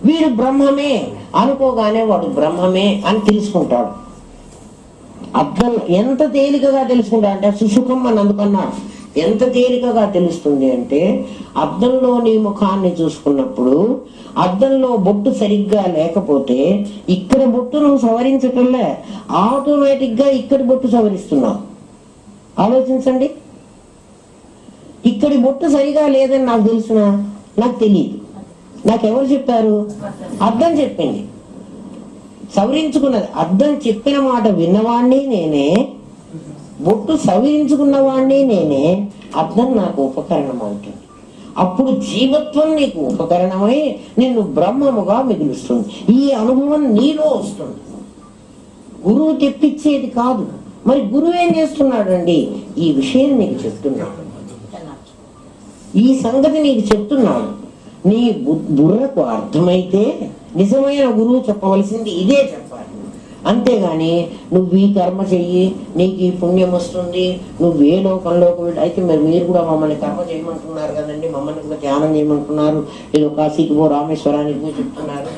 వీడు బ్రహ్మమే అనుకోగానే వాడు బ్రహ్మమే అని తెలుసుకుంటాడు. అర్థం ఎంత తేలికగా తెలుసుకుంటాడు అంటే, సుసుఖం అని అందుకన్నాడు. ఎంత తేలికగా తెలుస్తుంది అంటే, అద్దంలో నీ ముఖాన్ని చూసుకున్నప్పుడు అద్దంలో బొట్టు సరిగ్గా లేకపోతే ఇక్కడ బొట్టు నువ్వు సవరించటంలే, ఆటోమేటిక్ గా ఇక్కడి బొట్టు సవరిస్తున్నావు. ఆలోచించండి. ఇక్కడి బొట్టు సరిగా లేదని నాకు తెలుసునా? నాకు తెలియదు. నాకెవరు చెప్పారు? అద్దం చెప్పింది. సవరించుకున్నది అద్దం చెప్పిన మాట విన్నవాణ్ణి నేనే, బొట్టు సవరించుకున్నవాణ్ణి నేనే. అద్దం నాకు ఉపకరణం అవుతుంది. అప్పుడు జీవత్వం నీకు ఉపకరణమై నిన్ను బ్రహ్మముగా మిగులుస్తుంది. ఈ అనుభవం నీలో వస్తుంది. గురువు తెప్పించేది కాదు. మరి గురువు ఏం చేస్తున్నాడు అండి? ఈ విషయం నీకు చెప్తున్నాడు, ఈ సంగతి నీకు చెప్తున్నాడు. నీ బుర్రకు అర్థమైతే నిజమైన గురువు చెప్పవలసింది ఇదే చెప్పాలి. అంతేగాని నువ్వు ఈ కర్మ చెయ్యి, నీకు ఈ పుణ్యం వస్తుంది, నువ్వు ఏ లోకంలోకి వెళ్ళి, అయితే మీరు కూడా మమ్మల్ని కర్మ చేయమంటున్నారు కదండి, మమ్మల్ని కూడా ధ్యానం చేయమంటున్నారు, ఏదో కాశీకి పో, రామేశ్వరానికి పో చెప్తున్నారు.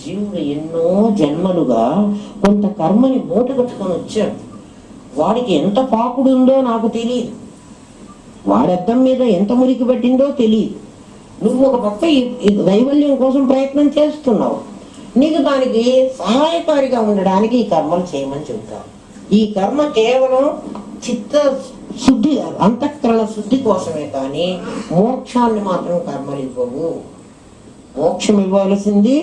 జీవుడు ఎన్నో జన్మలుగా కొంత కర్మని మూట కట్టుకొని వచ్చాడు. వాడికి ఎంత పాకుడు ఉందో నాకు తెలియదు, వాడి అద్దం మీద ఎంత మురికి పట్టిందో తెలియదు. నువ్వు ఒక పక్క దైవల్యం కోసం ప్రయత్నం చేస్తున్నావు. నీకు దానికి సహాయకారిగా ఉండడానికి ఈ కర్మలు చేయమని చెబుతారు. ఈ కర్మ కేవలం చిత్త శుద్ధి, అంతఃకరణ శుద్ధి కోసమే కానీ మోక్షాన్ని మాత్రం కర్మలు ఇవ్వవు. మోక్షం ఇవ్వవలసింది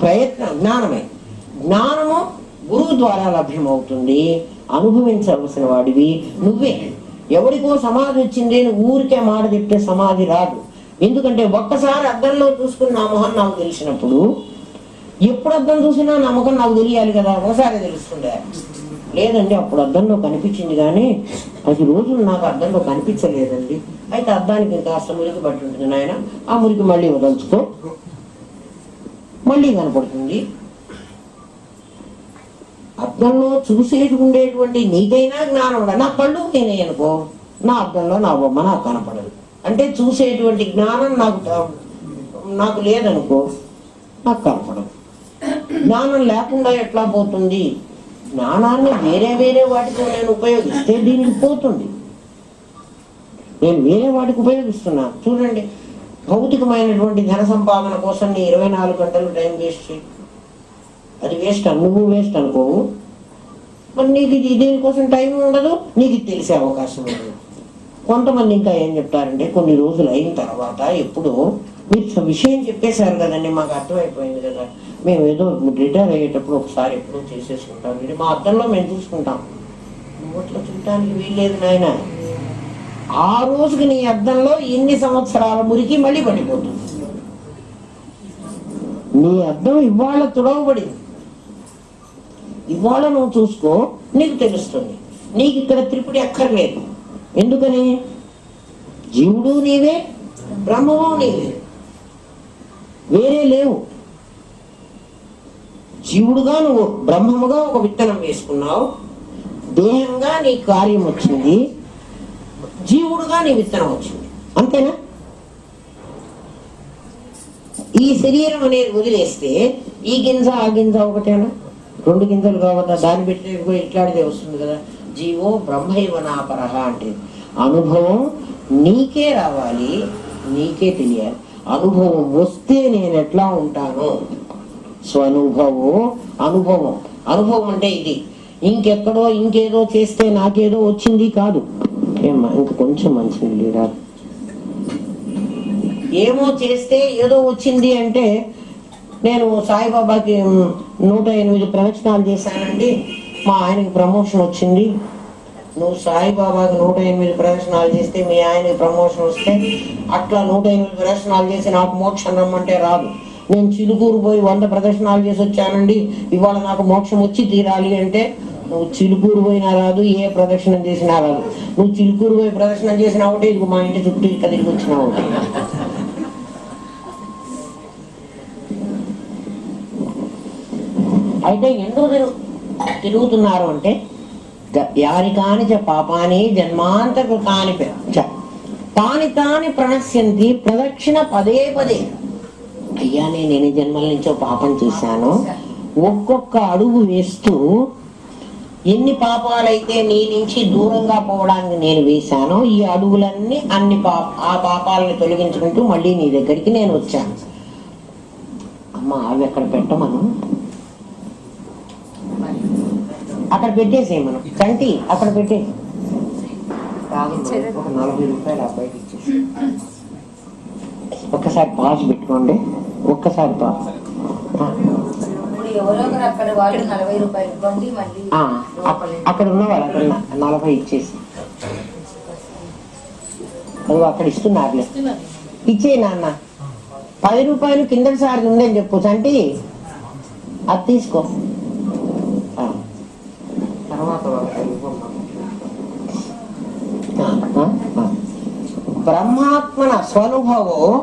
ప్రయత్నం, జ్ఞానమే. జ్ఞానము గురువు ద్వారా లభ్యమవుతుంది. అనుభవించవలసిన వాడివి నువ్వే. ఎవరికో సమాధి వచ్చింది ఊరికే మాట చెప్తే సమాధి రాదు. ఎందుకంటే ఒక్కసారి అద్దంలో చూసుకుని నా మొహం నాకు తెలిసినప్పుడు, ఎప్పుడు అద్దం చూసినా నా ముఖం నాకు తెలియాలి కదా, ఒకసారి తెలుస్తుండే. లేదండి అప్పుడు అద్దంలో కనిపించింది కానీ 10 రోజులు నాకు అద్దంలో కనిపించలేదండి. అయితే అద్దానికి కాస్త మురికి పట్టి ఉంటుంది నాయన, ఆ మురికి మళ్ళీ వదలుచుకో, మళ్ళీ కనపడుతుంది. అద్దంలో చూసేటి ఉండేటువంటి నీకైనా జ్ఞానం ఉండాలి. నా కళ్ళు పోయినాయి అనుకో, నా అద్దంలో నా బొమ్మ నాకు కనపడదు. అంటే చూసేటువంటి జ్ఞానం నాకు లేదనుకో, నాకు కనపడదు. జ్ఞానం లేకుండా ఎట్లా పోతుంది? జ్ఞానాన్ని వేరే వేరే వాటితో నేను ఉపయోగిస్తే దీనికి పోతుంది. నేను వేరే వాటికి ఉపయోగిస్తున్నా. చూడండి, భౌతికమైనటువంటి ధన సంపాదన కోసం నీ 24 గంటలు టైం వేస్ట్ చేయి, అది వేస్ట్. నువ్వు వేస్ట్ అనుకోవు, మరి నీకు దీనికోసం టైం ఉండదు, నీకు తెలిసే అవకాశం ఉండదు. కొంతమంది ఇంకా ఏం చెప్తారంటే, కొన్ని రోజులు అయిన తర్వాత ఎప్పుడో మీరు విషయం చెప్పేశారు కదండి, మాకు అర్థమైపోయింది కదా, మేము ఏదో రిటైర్ అయ్యేటప్పుడు ఒకసారి ఎప్పుడో చేసేసుకుంటాం, మా అర్థంలో మేము చూసుకుంటాం. నువ్వు అట్లా చూడటానికి వీల్లేదు నాయన. ఆ రోజుకి నీ అర్థంలో ఎన్ని సంవత్సరాల మురికి మళ్ళీ పడిపోతుంది. నీ అర్థం ఇవాళ తుడవబడింది, ఇవాళ నువ్వు చూసుకో, నీకు తెలుస్తుంది. నీకు ఇక్కడ త్రిపుడి అక్కర్లేదు. ఎందుకని? జీవుడు నీవే, బ్రహ్మము నీవే, వేరే లేవు. జీవుడుగా నువ్వు బ్రహ్మముగా ఒక విత్తనం వేసుకున్నావు, దేహంగా నీ కార్యం వచ్చింది, జీవుడుగా నీ విత్తనం వచ్చింది. అంతేనా? ఈ శరీరం అనేది వదిలేస్తే ఈ గింజ ఆ గింజ ఒకటేనా? 2 గింజలు కావద్దా? దాన్ని పెట్టి ఇట్లాడితే వస్తుంది కదా. జీవో బ్రహ్మైవ నాపరహ అంటే అనుభవం నీకే రావాలి, నీకే తెలియాలి. అనుభవం వస్తే నేను ఎట్లా ఉంటాను? స్వనుభవో అనుభవం. అనుభవం అంటే ఇది. ఇంకెక్కడో ఇంకేదో చేస్తే నాకేదో వచ్చింది కాదు. ఏమ్మా ఇంక కొంచెం మంచిది లేదా? ఏమో చేస్తే ఏదో వచ్చింది అంటే, నేను సాయిబాబాకి 108 ప్రదక్షిణాలు చేశానండి, మా ఆయనకి ప్రమోషన్ వచ్చింది, నువ్వు సాయిబాబాకి 108 ప్రదర్శనాలు చేస్తే మీ ఆయనకి ప్రమోషన్ వస్తే, అట్లా 108 ప్రదర్శనాలు చేసి నాకు మోక్షం రమ్మంటే రాదు. నేను చిలుకూరు పోయి 100 ప్రదర్శనాలు చేసి వచ్చానండి, ఇవాళ నాకు మోక్షం వచ్చి తీరాలి అంటే నువ్వు చిలుకూరు పోయినా రాదు, ఏ ప్రదక్షిణం చేసినా రాదు. నువ్వు చిలుకూరు పోయి ప్రదక్షిణం చేసినా ఒకటి, ఇది మా ఇంటి చుట్టూ ఇక్కడ తిరిగి వచ్చినా ఒకటి. అయితే ఎందుకు తిరుగుతున్నారు అంటే, యాని కాని చ పాపాని జన్మాంతకు కాని తాని తాని ప్రణశ్యంతి ప్రదక్షిణ పదే పదే. అయ్యా నేను ఎన్ని జన్మల నుంచో పాపం చేశాను, ఒక్కొక్క అడుగు వేస్తూ ఎన్ని పాపాలైతే నీ నుంచి దూరంగా పోవడానికి నేను వేశానో ఈ అడుగులన్నీ ఆ పాపాలని తొలగించుకుంటూ మళ్ళీ నీ దగ్గరికి నేను వచ్చాను. అమ్మ అవి ఎక్కడ పెట్టమను, అక్కడ పెట్టేసే మనం కంటి అక్కడ పెట్టే. ఒక 40 రూపాయలు అబ్బాయికి ఇచ్చేసి ఒక్కసారి పాస్ పెట్టుకోండి, ఒక్కసారి పాస్. అక్కడ ఉన్నవాళ్ళు అక్కడ 40 ఇచ్చేసి అది అక్కడ ఇస్తున్నారులే, ఇచ్చే నాన్న 10 రూపాయలు కిందటి సారి ఉందని చెప్పు చంటి, అది తీసుకో. బ్రహ్మాత్మన స్వనుభవం,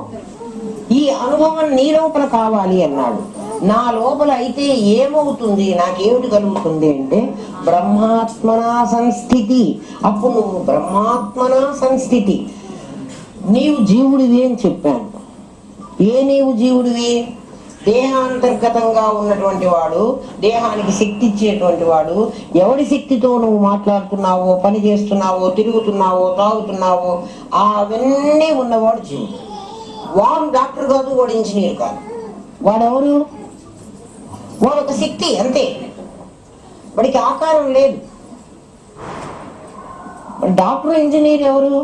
ఈ అనుభవం నీ లోపల కావాలి అన్నాడు. నా లోపల అయితే ఏమవుతుంది, నాకేమిటి కలుగుతుంది అంటే బ్రహ్మాత్మనా సంస్థితి. అప్పుడు నువ్వు బ్రహ్మాత్మనా సంస్థితి, నీవు జీవుడివి అని చెప్పాను. ఏ నీవు జీవుడివి? దేహాంతర్గతంగా ఉన్నటువంటి వాడు, దేహానికి శక్తి ఇచ్చేటువంటి వాడు. ఎవడి శక్తితో నువ్వు మాట్లాడుతున్నావో, పని చేస్తున్నావో, తిరుగుతున్నావో, తాగుతున్నావో, అవన్నీ ఉన్నవాడు జీవుడు. వాడు డాక్టర్ కాదు, వాడు ఇంజనీర్ కాదు, వాడెవరు? వాడు ఒక శక్తి అంతే, వాడికి ఆకారం లేదు. డాక్టర్ ఇంజనీర్ ఎవరు?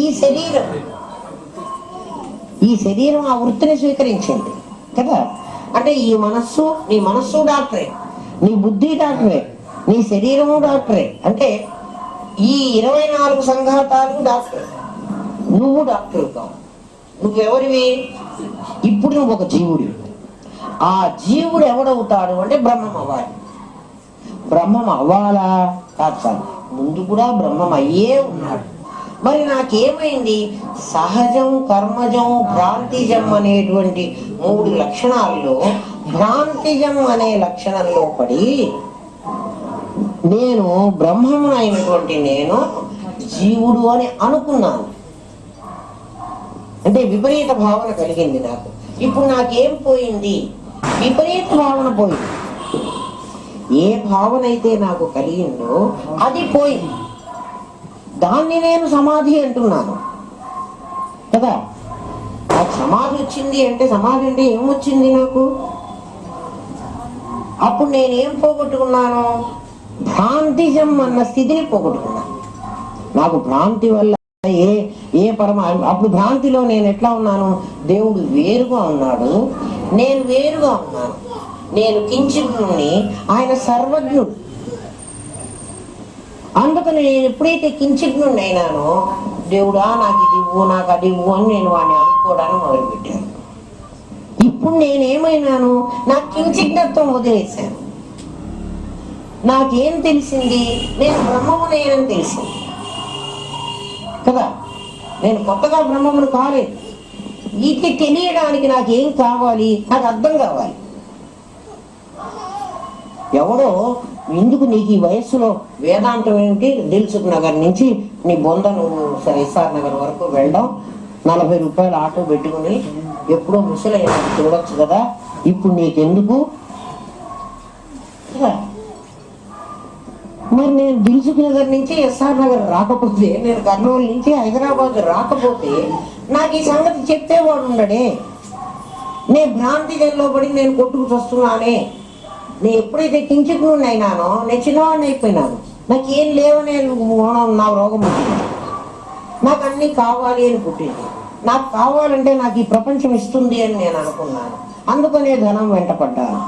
ఈ శరీరం. ఈ శరీరం ఆ వృత్తిని స్వీకరించింది కదా. అంటే ఈ మనస్సు, నీ మనస్సు డాక్టరే, నీ బుద్ధి డాక్టరే, నీ శరీరము డాక్టరే. అంటే ఈ 24 సంఘాతాలు డాక్టర్, నువ్వు డాక్టర్ కావు. నువ్వెవరివి? ఇప్పుడు నువ్వు ఒక జీవుడివి. ఆ జీవుడు ఎవడవుతాడు అంటే బ్రహ్మం అవ్వాలి. బ్రహ్మం అవ్వాలా? కాదు, ముందు కూడా బ్రహ్మం అయ్యే ఉన్నాడు. మరి నాకేమైంది? సహజం, కర్మజం, భ్రాంతిజం అనేటువంటి 3 లక్షణాల్లో భ్రాంతిజం అనే లక్షణంలో పడి నేను బ్రహ్మము అయినటువంటి నేను జీవుడు అని అనుకున్నాను. అంటే విపరీత భావన కలిగింది నాకు. ఇప్పుడు నాకేం పోయింది? విపరీత భావన పోయింది. ఏ భావన అయితే నాకు కలిగిందో అది పోయింది. దాన్ని నేను సమాధి అంటున్నాను కదా. నాకు సమాధి వచ్చింది అంటే, సమాధి అంటే ఏమొచ్చింది నాకు? అప్పుడు నేనేం పోగొట్టుకున్నాను? భ్రాంతిజం అన్న స్థితిని పోగొట్టుకున్నాను. నాకు భ్రాంతి వల్ల ఏ అప్పుడు భ్రాంతిలో నేను ఎట్లా ఉన్నాను? దేవుడు వేరుగా ఉన్నాడు, నేను వేరుగా ఉన్నాను. నేను కించిత్తుని, ఆయన సర్వజ్ఞుడు. అందుకని నేను ఎప్పుడైతే కించిత్తుని అయినానో, దేవుడా నాకు ఇది ఇవ్వు, నాకు అది ఇవ్వు అని నేను వాడిని అనుకోవడానికి మొదలుపెట్టాను. ఇప్పుడు నేనేమైనాను? నాకు కించిత్వం వదిలేశాను. నాకేం తెలిసింది? నేను బ్రహ్మమునేనని తెలిసింది కదా. నేను కొత్తగా బ్రహ్మమును కాలేదు. ఇది తెలియడానికి నాకేం కావాలి? నాకు అర్థం కావాలి. ఎవడో ఎందుకు నీకు ఈ వయస్సులో వేదాంతం ఏంటి? దిల్సుఖ్ నగర్ నుంచి నీ బొంద నువ్వు ఎస్ఆర్ నగర్ వరకు వెళ్ళడం, 40 రూపాయలు ఆటో పెట్టుకుని ఎప్పుడో ముసలైనా చూడొచ్చు కదా. ఇప్పుడు నీకెందుకు? మరి నేను దిల్సుఖ్ నగర్ నుంచి ఎస్ఆర్ నగర్ రాకపోతే, నేను కర్నూలు నుంచి హైదరాబాద్ రాకపోతే నాకు ఈ సంగతి చెప్పేవాడు ఉండడే. నేను భ్రాంతి జన్లో పడి నేను కొట్టుకు వస్తున్నానే. నేను ఎప్పుడైతే కించిత్ నుండి అయినానో నేను చిన్నవాడిని అయిపోయినాను. నాకు ఏం లేవనే నా రోగం పుట్టింది. నాకు అన్నీ కావాలి అని పుట్టింది. నాకు కావాలంటే నాకు ఈ ప్రపంచం ఇస్తుంది అని నేను అనుకున్నాను. అందుకనే ధనం వెంటపడ్డాను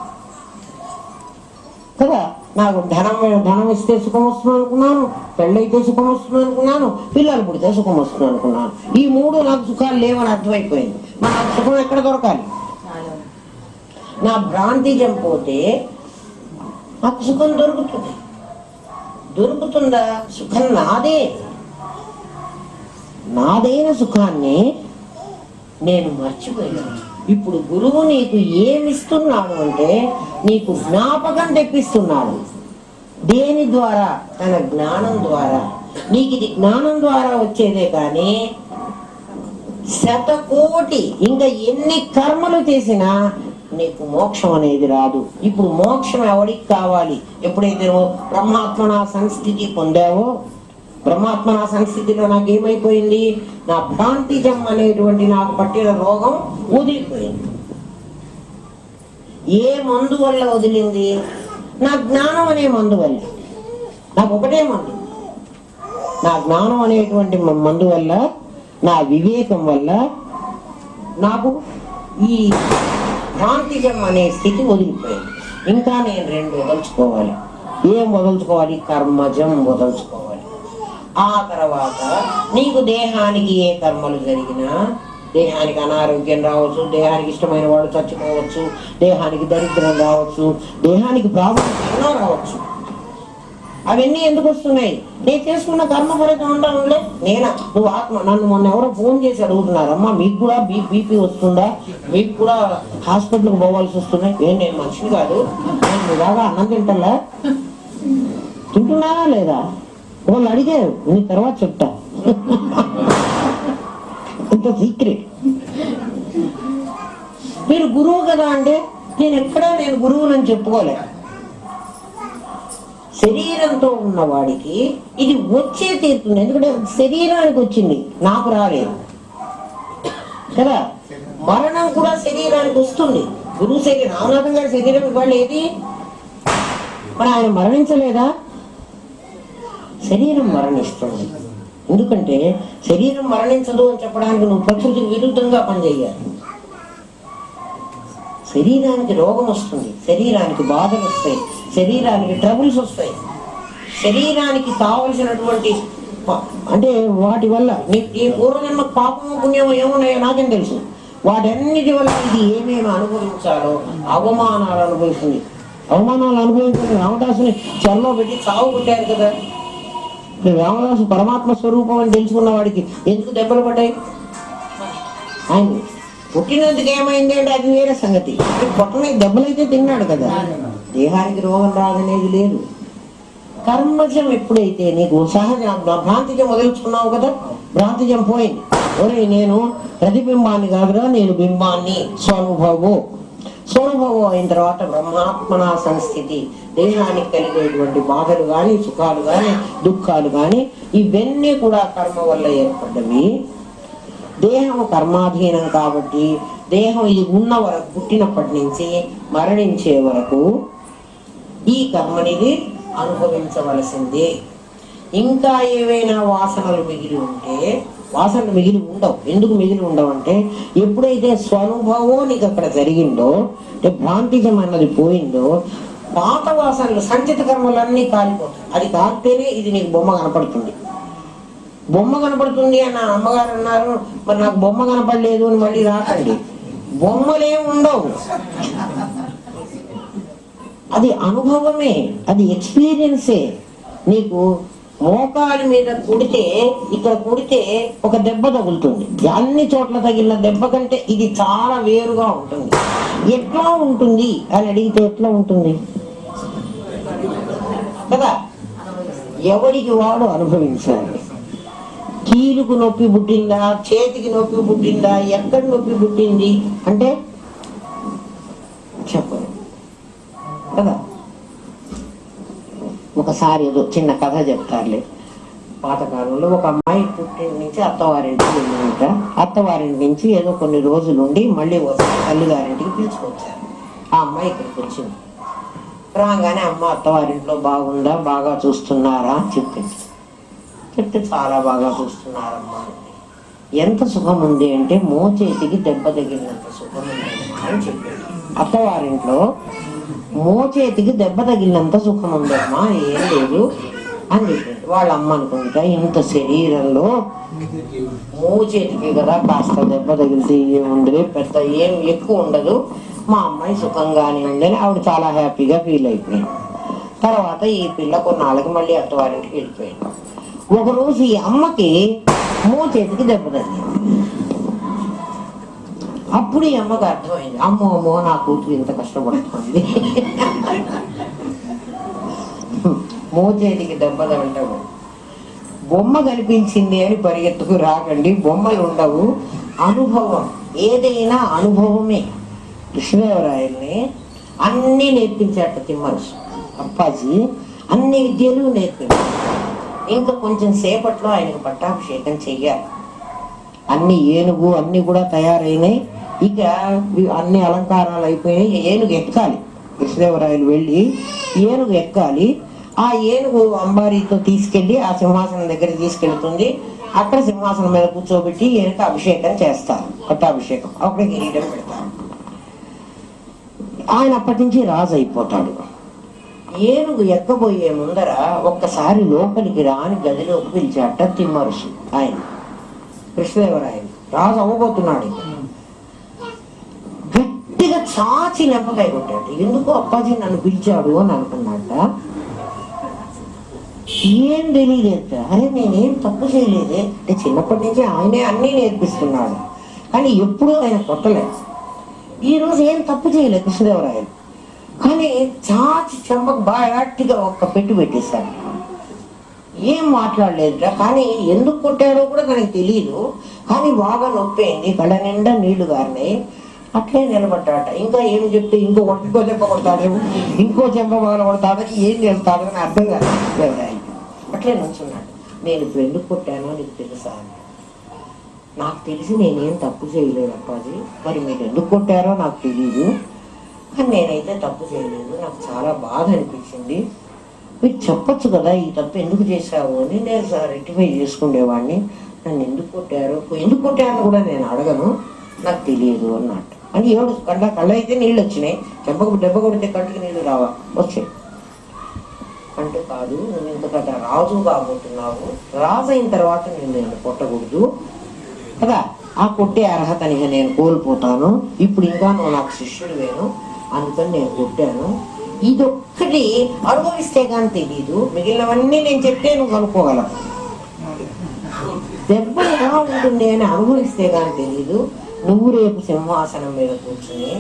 కదా. నాకు ధనం ఇస్తే సుఖం వస్తుంది అనుకున్నాను, పెళ్ళైతే సుఖం వస్తుంది అనుకున్నాను, పిల్లలు పుడితే సుఖం వస్తుంది అనుకున్నాను. ఈ మూడు నాకు సుఖాలు లేవని అర్థమైపోయింది. మరి నాకు సుఖం ఎక్కడ దొరకాలి? నా భ్రాంతిజం పోతే నాకు సుఖం దొరుకుతుంది. దొరుకుతుందా? సుఖం నాదే. నాదైన సుఖాన్ని నేను మర్చిపోయాను. ఇప్పుడు గురువు నీకు ఏమిస్తున్నాడు అంటే నీకు జ్ఞాపకం తెప్పిస్తున్నాడు. దేని ద్వారా? తన జ్ఞానం ద్వారా. నీకు ఇది జ్ఞానం ద్వారా వచ్చేదే కానీ శతకోటి ఇంకా ఎన్ని కర్మలు చేసినా నీకు మోక్షం అనేది రాదు. ఇప్పుడు మోక్షం ఎవరికి కావాలి? ఎప్పుడైతే నువ్వు బ్రహ్మాత్మన సంస్థితి పొందావో, బ్రహ్మాత్మన సంస్థితిలో నాకేమైపోయింది? నా భ్రాంతిజం అనేటువంటి నాకు పట్టిన రోగం వదిలిపోయింది. ఏ మందు వల్ల వదిలింది? నా జ్ఞానం అనే మందు వల్ల. నాకు ఒకటే మందు, నా జ్ఞానం అనేటువంటి మందు వల్ల, నా వివేకం వల్ల నాకు ఈ భ్రాంతిజం అనే స్థితి వదిలిపోయింది. ఇంకా నేను రెండు వదలుచుకోవాలి. ఏం వదలుచుకోవాలి? కర్మజం వదలుచుకోవాలి. ఆ తర్వాత నీకు దేహానికి ఏ కర్మలు జరిగినా, దేహానికి అనారోగ్యం రావచ్చు, దేహానికి ఇష్టమైన వాడు చచ్చిపోవచ్చు, దేహానికి దరిద్రం రావచ్చు, దేహానికి ప్రాబ్లమ్స్ ఎన్నో రావచ్చు. అవన్నీ ఎందుకు వస్తున్నాయి? నేను చేసుకున్న కర్మ ఫలితం ఉంటానులే. నేనా? నువ్వు ఆత్మ. నన్ను మొన్న ఎవరో ఫోన్ చేసి అడుగుతున్నారు, అమ్మా మీకు కూడా బీపీ వస్తుందా, మీకు కూడా హాస్పిటల్కి పోవాల్సి వస్తున్నాయి. నేను మనిషిని కాదు, నేను బాగా అన్నం తింటా, తింటున్నానా లేదా? వాళ్ళు అడిగారు, నీ తర్వాత చెప్తా. ఇంత సీక్రెట్. మీరు గురువు కదా అంటే నేను గురువునని చెప్పుకోలే. శరీరంతో ఉన్నవాడికి ఇది వచ్చే తీరుతుంది. ఎందుకంటే శరీరానికి వచ్చింది, నాకు రాలేదు కదా. మరణం కూడా శరీరానికి వస్తుంది. గురువు శరీరం, రామనాథం గారి శరీరం ఇవాళ ఏది? మరి ఆయన మరణించలేదా? శరీరం మరణిస్తుంది. ఎందుకంటే శరీరం మరణించదు అని చెప్పడానికి నువ్వు ప్రకృతికి విరుద్ధంగా పనిచేయాలి. శరీరానికి రోగం వస్తుంది, శరీరానికి బాధలు వస్తాయి, శరీరానికి ట్రబుల్స్ వస్తాయి, శరీరానికి కావలసినటువంటి అంటే వాటి వల్ల ఈ పూర్వజన్మ పాపము పుణ్యము ఏమున్నాయో నాకేం తెలుసు. వాటన్నిటి వల్ల ఇది ఏమేమి అనుభవించాలో అవమానాలు అనుభవిస్తుంది. అవమానాలు అనుభవించిన రామదాసుని చెరలో పెట్టి చావు పెట్టారు కదా. రామదాసు పరమాత్మ స్వరూపం అని తెలుసుకున్న వాడికి ఎందుకు దెబ్బలు పడ్డాయి? ఆయన పుట్టినందుకు ఏమైంది అంటే అది వేరే సంగతి. పొట్టమే దెబ్బలైతే తిన్నాడు కదా. దేహానికి రోగం రాదనేది లేదు. కర్మజం ఎప్పుడైతే నీకు సహజ భ్రాంతిజం వదిలించుకున్నావు కదా, భ్రాంతిజం పోయింది. ఒరే నేను ప్రతిబింబాన్ని కాదురా, నేను బింబాన్ని. స్వనుభవం అయిన తర్వాత బ్రహ్మాత్మన సంస్థితి. దేహానికి కలిగేటువంటి బాధలు కానీ, సుఖాలు కానీ, దుఃఖాలు కానీ ఇవన్నీ కూడా కర్మ వల్ల ఏర్పడ్డవి. దేహం కర్మాధీనం కాబట్టి దేహం ఇది ఉన్న వరకు, పుట్టినప్పటి నుంచి మరణించే వరకు ఈ కర్మనిది అనుభవించవలసిందే. ఇంకా ఏవైనా వాసనలు మిగిలి ఉంటే, వాసనలు మిగిలి ఉండవు. ఎందుకు మిగిలి ఉండవు అంటే ఎప్పుడైతే స్వనుభవం నీకు అక్కడ జరిగిందో, అంటే భ్రాంతిజం అన్నది పోయిందో, పాత వాసనలు సంచిత కర్మలన్నీ కాలిపోతాయి. అది కాలితేనే ఇది నీకు బొమ్మ కనపడుతుంది. బొమ్మ కనపడుతుంది అని అమ్మగారు అన్నారు, మరి నాకు బొమ్మ కనపడలేదు అని మళ్ళీ రాకండి. బొమ్మలేం ఉండవు, అది అనుభవమే, అది ఎక్స్పీరియన్సే. నీకు మోకాలి మీద కుడితే, ఇక్కడ కుడితే ఒక దెబ్బ తగులుతుంది. అన్ని చోట్ల తగిలిన దెబ్బ కంటే ఇది చాలా వేరుగా ఉంటుంది. ఎట్లా ఉంటుంది అని అడిగితే ఎట్లా ఉంటుంది కదా. ఎవరికి వాడు అనుభవించాలి. కీలుకు నొప్పి పుట్టిందా, చేతికి నొప్పి పుట్టిందా, ఎక్కడ నొప్పి పుట్టింది అంటే చెప్పరు కదా. ఒకసారి ఏదో చిన్న కథ చెప్తారులే. పాతకాలంలో ఒక అమ్మాయి పుట్టిన నుంచి అత్తవారింటికి వెళ్ళినంట. అత్తవారింటి నుంచి ఏదో కొన్ని రోజులు ఉండి మళ్ళీ తల్లిగారింటికి పిలుచుకొచ్చారు. ఆ అమ్మాయి ఇక్కడికి వచ్చింది. రాగానే అమ్మ అత్తవారింట్లో బాగుందా, బాగా చూస్తున్నారా అని చెప్తే చాలా బాగా చూస్తున్నారమ్మా. ఎంత సుఖం ఉంది అంటే మోచేతికి దెబ్బ తగిలినంత సుఖం ఉంది అని చెప్పాడు. అత్తవారింట్లో మోచేతికి దెబ్బ తగిలినంత సుఖం ఉందమ్మా, ఏం లేదు అని చెప్పింది. వాళ్ళ అమ్మ అనుకుంటా, ఇంత శరీరంలో మోచేతికి కదా కాస్త దెబ్బ తగిలితే ఏముంది, పెద్ద ఏం ఎక్కువ ఉండదు, మా అమ్మాయి సుఖంగానే ఉందని ఆవిడ చాలా హ్యాపీగా ఫీల్ అయిపోయింది. తర్వాత ఈ పిల్ల కొన్నాళ్ళకి మళ్ళీ అత్తవారింటికి వెళ్ళిపోయింది. ఒకరోజు ఈ అమ్మకి మోచేతికి దెబ్బ తగిలింది. అప్పుడు ఈ అమ్మకి అర్థమైంది, అమ్మో అమ్మో నా కూతురు ఇంత కష్టపడుతుంది, మోచేతికి దెబ్బ తగలటం. బొమ్మ కనిపించింది అని పరిగెత్తుకు రాకండి, బొమ్మలు ఉండవు, అనుభవం, ఏదైనా అనుభవమే. కృష్ణదేవరాయల్ని అన్నీ నేర్పించాట తిమ్మరుసు అప్పాజీ, అన్ని విద్యలు నేర్పించారు. ఇంకా కొంచెం సేపట్లో ఆయనకు పట్టాభిషేకం చెయ్యాలి. అన్ని ఏనుగు అన్ని కూడా తయారైనాయి, ఇక అన్ని అలంకారాలు అయిపోయినాయి. ఏనుగు ఎక్కాలి, కృష్ణదేవరాయలు వెళ్ళి ఏనుగు ఎక్కాలి. ఆ ఏనుగు అంబారీతో తీసుకెళ్లి ఆ సింహాసనం దగ్గర తీసుకెళ్తుంది. అక్కడ సింహాసనం మీద కూర్చోబెట్టి ఏనుగు అభిషేకం చేస్తారు, పట్టాభిషేకం. అప్పుడు కిరీటం పెడతారు. ఆయన అప్పటి నుంచి రాజు అయిపోతాడు. ఏనుగు ఎక్కబోయే ముందర ఒక్కసారి లోపలికి రాని గదిలోకి పిలిచాట తిమ్మరుసు. ఆయన కృష్ణదేవరాయలు రాజు అవ్వబోతున్నాడు. గట్టిగా చాచి నెంపకాయ కొట్టాడు. ఎందుకు అప్పాజీ నన్ను పిలిచాడు అని అనుకున్నాట. ఏం తెలియలేదు, అరే నేనేం తప్పు చేయలేదే అంటే చిన్నప్పటి నుంచి ఆయనే అన్నీ నేర్పిస్తున్నాడు, కానీ ఎప్పుడూ ఆయన కొట్టలేదు. ఈరోజు ఏం తప్పు చేయలేదు కృష్ణదేవరాయలు, కానీ చాచి చెంపకు బాగా ఒక్క పెట్టేశాడు. ఏం మాట్లాడలేదురా, కానీ ఎందుకు కొట్టాడో కూడా నాకు తెలియదు, కానీ బాగా నొప్పైంది, కళ్ళ నిండా నీళ్లు గారినాయి. అట్లే నిలబడ్డాట. ఇంకా ఏం చెప్తే ఇంకో చెంప కొడతాడేమో, ఇంకో చెంప బాగా కొడతాడో, ఏం చేస్తాడో అని అర్థం కాదు. అట్లే నుంచున్నాడు. నేను ఇప్పుడు ఎందుకు కొట్టానో నీకు తెలుసా? నాకు తెలిసి నేనేం తప్పు చేయలేదు అప్పాజీ, మరి మీరు ఎందుకు కొట్టారో నాకు తెలీదు, కానీ నేనైతే తప్పు చేయలేదు. నాకు చాలా బాధ అనిపించింది. మీరు చెప్పొచ్చు కదా ఈ తప్పు ఎందుకు చేశావు అని, నేను రెక్టిఫై చేసుకునేవాడిని. నన్ను ఎందుకు కొట్టారో కూడా నేను అడగను, నాకు తెలియదు అన్నట్టు అని ఏడు కళ్ళ అయితే నీళ్ళు వచ్చినాయి. చెంపకు దెబ్బ కొడితే కంటికి నీళ్ళు రావా? వచ్చాయి. అంటే కాదు, నువ్వు ఇంతకట రాజు కాబోతున్నావు, రాజు అయిన తర్వాత నేను కొట్టకూడదు కదా, ఆ కొట్టే అర్హతని నేను కోల్పోతాను. ఇప్పుడు ఇంకా నువ్వు నాకు శిష్యుడు వేను, అందుకని నేను కొట్టాను. ఇదొక్కటి అనుభవిస్తే కానీ తెలీదు, మిగిలినవన్నీ నేను చెప్తే నువ్వు కనుక్కోగలవు. దెబ్బ ఎలా ఉంటుంది అని అనుభవిస్తే కానీ తెలీదు. నువ్వు రేపు సింహాసనం మీద కూర్చుని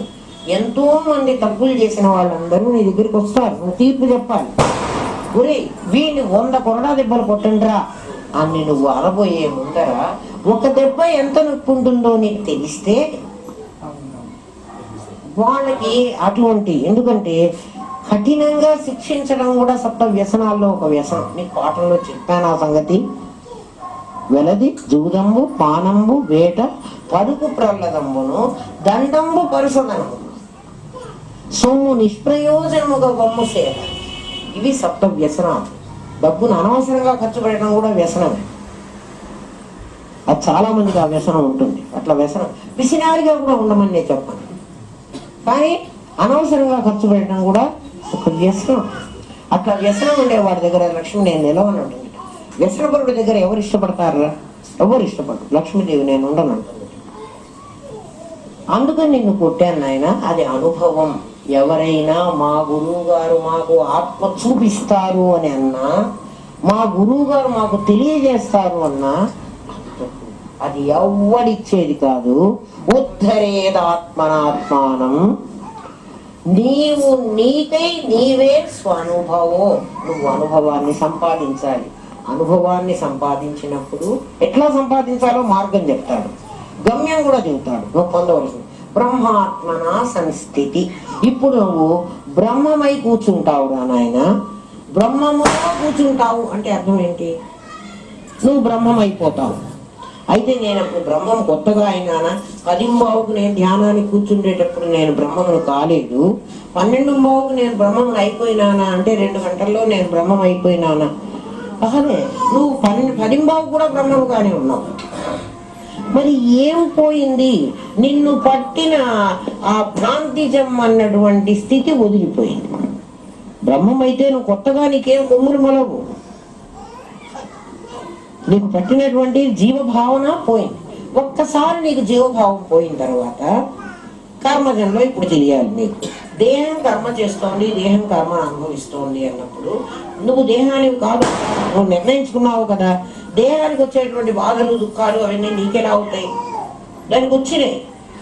ఎంతో మంది తప్పులు చేసిన వాళ్ళందరూ నీ దగ్గరికి వస్తారు, నువ్వు తీర్పు చెప్పాలి. ఒరే వీడిని 100 కొరడా దెబ్బలు కొట్టండిరా అని నువ్వు అనబోయే ముందర ఒక దెబ్బ ఎంత నొప్పి ఉంటుందో నీకు తెలిస్తే వాళ్ళకి అటువంటి, ఎందుకంటే కఠినంగా శిక్షించడం కూడా సప్త వ్యసనాల్లో ఒక వ్యసనం. నీకు పాఠంలో చెప్పాను ఆ సంగతి. వెలది జూదంబు పానంబు వేట పరుపు ప్రహ్లదంబును దండంబు పరుషదనము సొమ్ము నిష్ప్రయోజనముగా బొమ్ము సేవ. ఇవి సప్త వ్యసనాలు. డబ్బును అనవసరంగా ఖర్చు పెట్టడం కూడా వ్యసనమే. అది చాలా మందికి ఆ వ్యసనం ఉంటుంది. అట్లా వ్యసనం పిసినారిగా కూడా ఉండమని నేను చెప్పాను, కానీ అనవసరంగా ఖర్చు పెట్టడం కూడా ఒక వ్యసనం. అట్లా వ్యసనం ఉండే వాడి దగ్గర లక్ష్మి నేను నిలవని ఉంటుంది. వ్యసనపరుడి దగ్గర ఎవరు ఇష్టపడతారా? ఎవరు ఇష్టపడరు. లక్ష్మీదేవి నేను ఉండను అంటుంది. అందుకని నిన్ను కొట్టాను నాయన, అది అనుభవం. ఎవరైనా మా గురువు గారు మాకు ఆత్మ చూపిస్తారు అని అన్నా, మా గురువు గారు మాకు తెలియజేస్తారు అన్నా, అది ఎవ్వడిచ్చేది కాదు. ఉద్ధరేదాత్మనాత్మానం, నీవు నీకై నీవే స్వనుభవం. నువ్వు అనుభవాన్ని సంపాదించాలి. అనుభవాన్ని సంపాదించినప్పుడు ఎట్లా సంపాదించాలో మార్గం చెప్తాడు, గమ్యం కూడా చెబుతాడు. నువ్వు పొందవలసింది బ్రహ్మాత్మన సంస్థితి. ఇప్పుడు నువ్వు బ్రహ్మమై కూర్చుంటావు రా నాయన. బ్రహ్మములో కూర్చుంటావు అంటే అర్థం ఏంటి? నువ్వు బ్రహ్మమైపోతావు. అయితే నేను అప్పుడు బ్రహ్మం కొత్తగా అయినానా? 10:15కు నేను ధ్యానానికి కూర్చుండేటప్పుడు నేను బ్రహ్మమును కాలేదు. 12:15కు నేను బ్రహ్మమును అయిపోయినానా అంటే 2 గంటల్లో నేను బ్రహ్మం అయిపోయినానా? అదే నువ్వు 10:15కు కూడా బ్రహ్మముగానే ఉన్నావు. మరి ఏం పోయింది? నిన్ను పట్టిన ఆ భ్రాంతిజం అన్నటువంటి స్థితి వదిలిపోయింది. బ్రహ్మమైతే నువ్వు కొత్తగా నీకేం కొమ్ములు మొలవు. నీకు పట్టినటువంటి జీవభావన పోయింది. ఒక్కసారి నీకు జీవభావం పోయిన తర్వాత కర్మజంలో ఇప్పుడు తెలియాలి నీకు. దేహం కర్మ చేస్తోంది, దేహం కర్మ అనుభవిస్తోంది అన్నప్పుడు నువ్వు దేహానికి కాదు, నువ్వు నిర్ణయించుకున్నావు కదా. దేహానికి వచ్చేటువంటి బాధలు దుఃఖాలు అవన్నీ నీకెలా అవుతాయి? దానికి వచ్చినాయి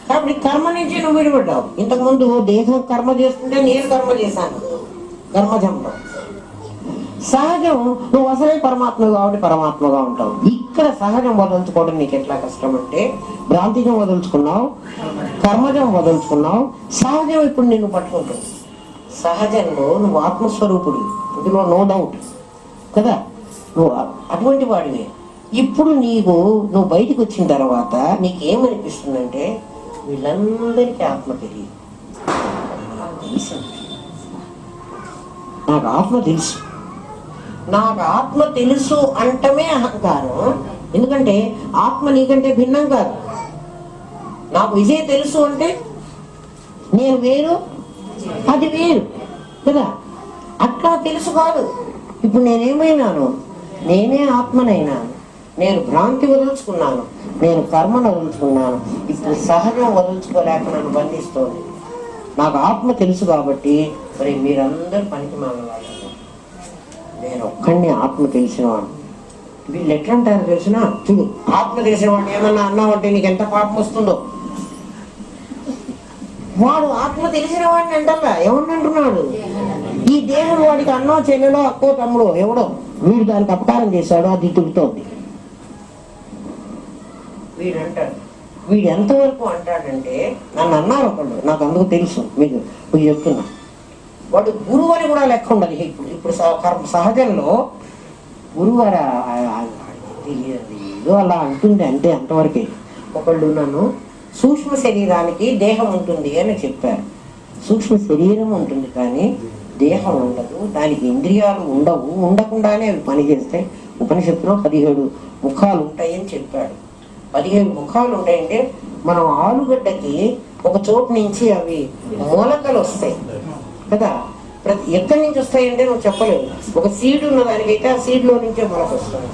కాబట్టి కర్మ నుంచి నువ్వు విడిపడ్డావు. ఇంతకుముందు దేహం కర్మ చేస్తుంటే నేను కర్మ చేశాను కర్మజంలో. సహజం నువ్వు అసలే పరమాత్మ కాబట్టి పరమాత్మగా ఉంటావు. ఇక్కడ సహజం వదలుచుకోవడం నీకు ఎట్లా కష్టం అంటే, భ్రాంతిజం వదలుచుకున్నావు, కర్మజం వదలుచుకున్నావు, సహజం ఇప్పుడు నిన్ను పట్టుకుంటుంది. సహజంలో నువ్వు ఆత్మస్వరూపుడు, ఇందులో నో డౌట్ కదా, నువ్వు అటువంటి వాడివే. ఇప్పుడు నువ్వు బయటకు వచ్చిన తర్వాత నీకేమనిపిస్తుందంటే, వీళ్ళందరికీ ఆత్మ తెలియదు, నాకు ఆత్మ తెలుసు. నాకు ఆత్మ తెలుసు అంటమే అహంకారం. ఎందుకంటే ఆత్మ నీకంటే భిన్నం కాదు. నాకు ఇదే తెలుసు అంటే నేను వేరు, అది వేరు కదా. అట్లా తెలుసు కాదు. ఇప్పుడు నేనేమైనాను? నేనే ఆత్మనైనాను. నేను భ్రాంతి వదులుచుకున్నాను, నేను కర్మను వదులుచుకున్నాను. ఇప్పుడు సహజం వదులుచుకోలేక నన్ను బంధిస్తోంది. నాకు ఆత్మ తెలుసు కాబట్టి మరి మీరందరూ పనికి మానవాళ్ళు, నేను ఒక్కడిని ఆత్మ తెలిసినవాడు. వీళ్ళు ఎట్లా అంటారు తెలిసిన? చూడు, ఆత్మ తెలిసినవాడిని ఏమన్నా అన్నావంటే నీకు ఎంత పాపం వస్తుందో. వాడు ఆత్మ తెలిసిన వాడిని అంటల్లా, ఎవరిని అంటున్నాడు? ఈ దేహం వాడికి అన్నో చెల్లెలో అక్కో తమ్ముడో ఎవడో, వీడు దానికి అపకారం చేశాడో అది తిరుగుతోంది. వీడు అంటాడు. వీడు ఎంతవరకు అంటాడంటే, నన్ను అన్నారు ఒకళ్ళు, నాకు అందుకు తెలుసు, మీకు చెప్తున్నా. వాడు గురువు అని కూడా లెక్క ఉండదు. ఇప్పుడు సహజంలో గురువు తెలియదు, ఏదో అలా అంటుంది అంటే అంతవరకే. ఒకళ్ళు నన్ను సూక్ష్మ శరీరానికి దేహం ఉంటుంది అని చెప్పారు. సూక్ష్మ శరీరం ఉంటుంది కానీ దేహం ఉండదు, దానికి ఇంద్రియాలు ఉండవు, ఉండకుండానే అవి పనిచేస్తాయి. ఉపనిషత్తులో 17 ముఖాలు ఉంటాయని చెప్పాడు. 17 ముఖాలు ఉంటాయంటే మనం ఆలుగడ్డకి ఒక చోటు నుంచి అవి మూలకలు వస్తాయి కదా. ఎక్కడి నుంచి వస్తాయంటే నువ్వు చెప్పలేవు. ఒక సీడ్ ఉన్న దానికైతే ఆ సీడ్లో నుంచే మొలక వస్తుంది.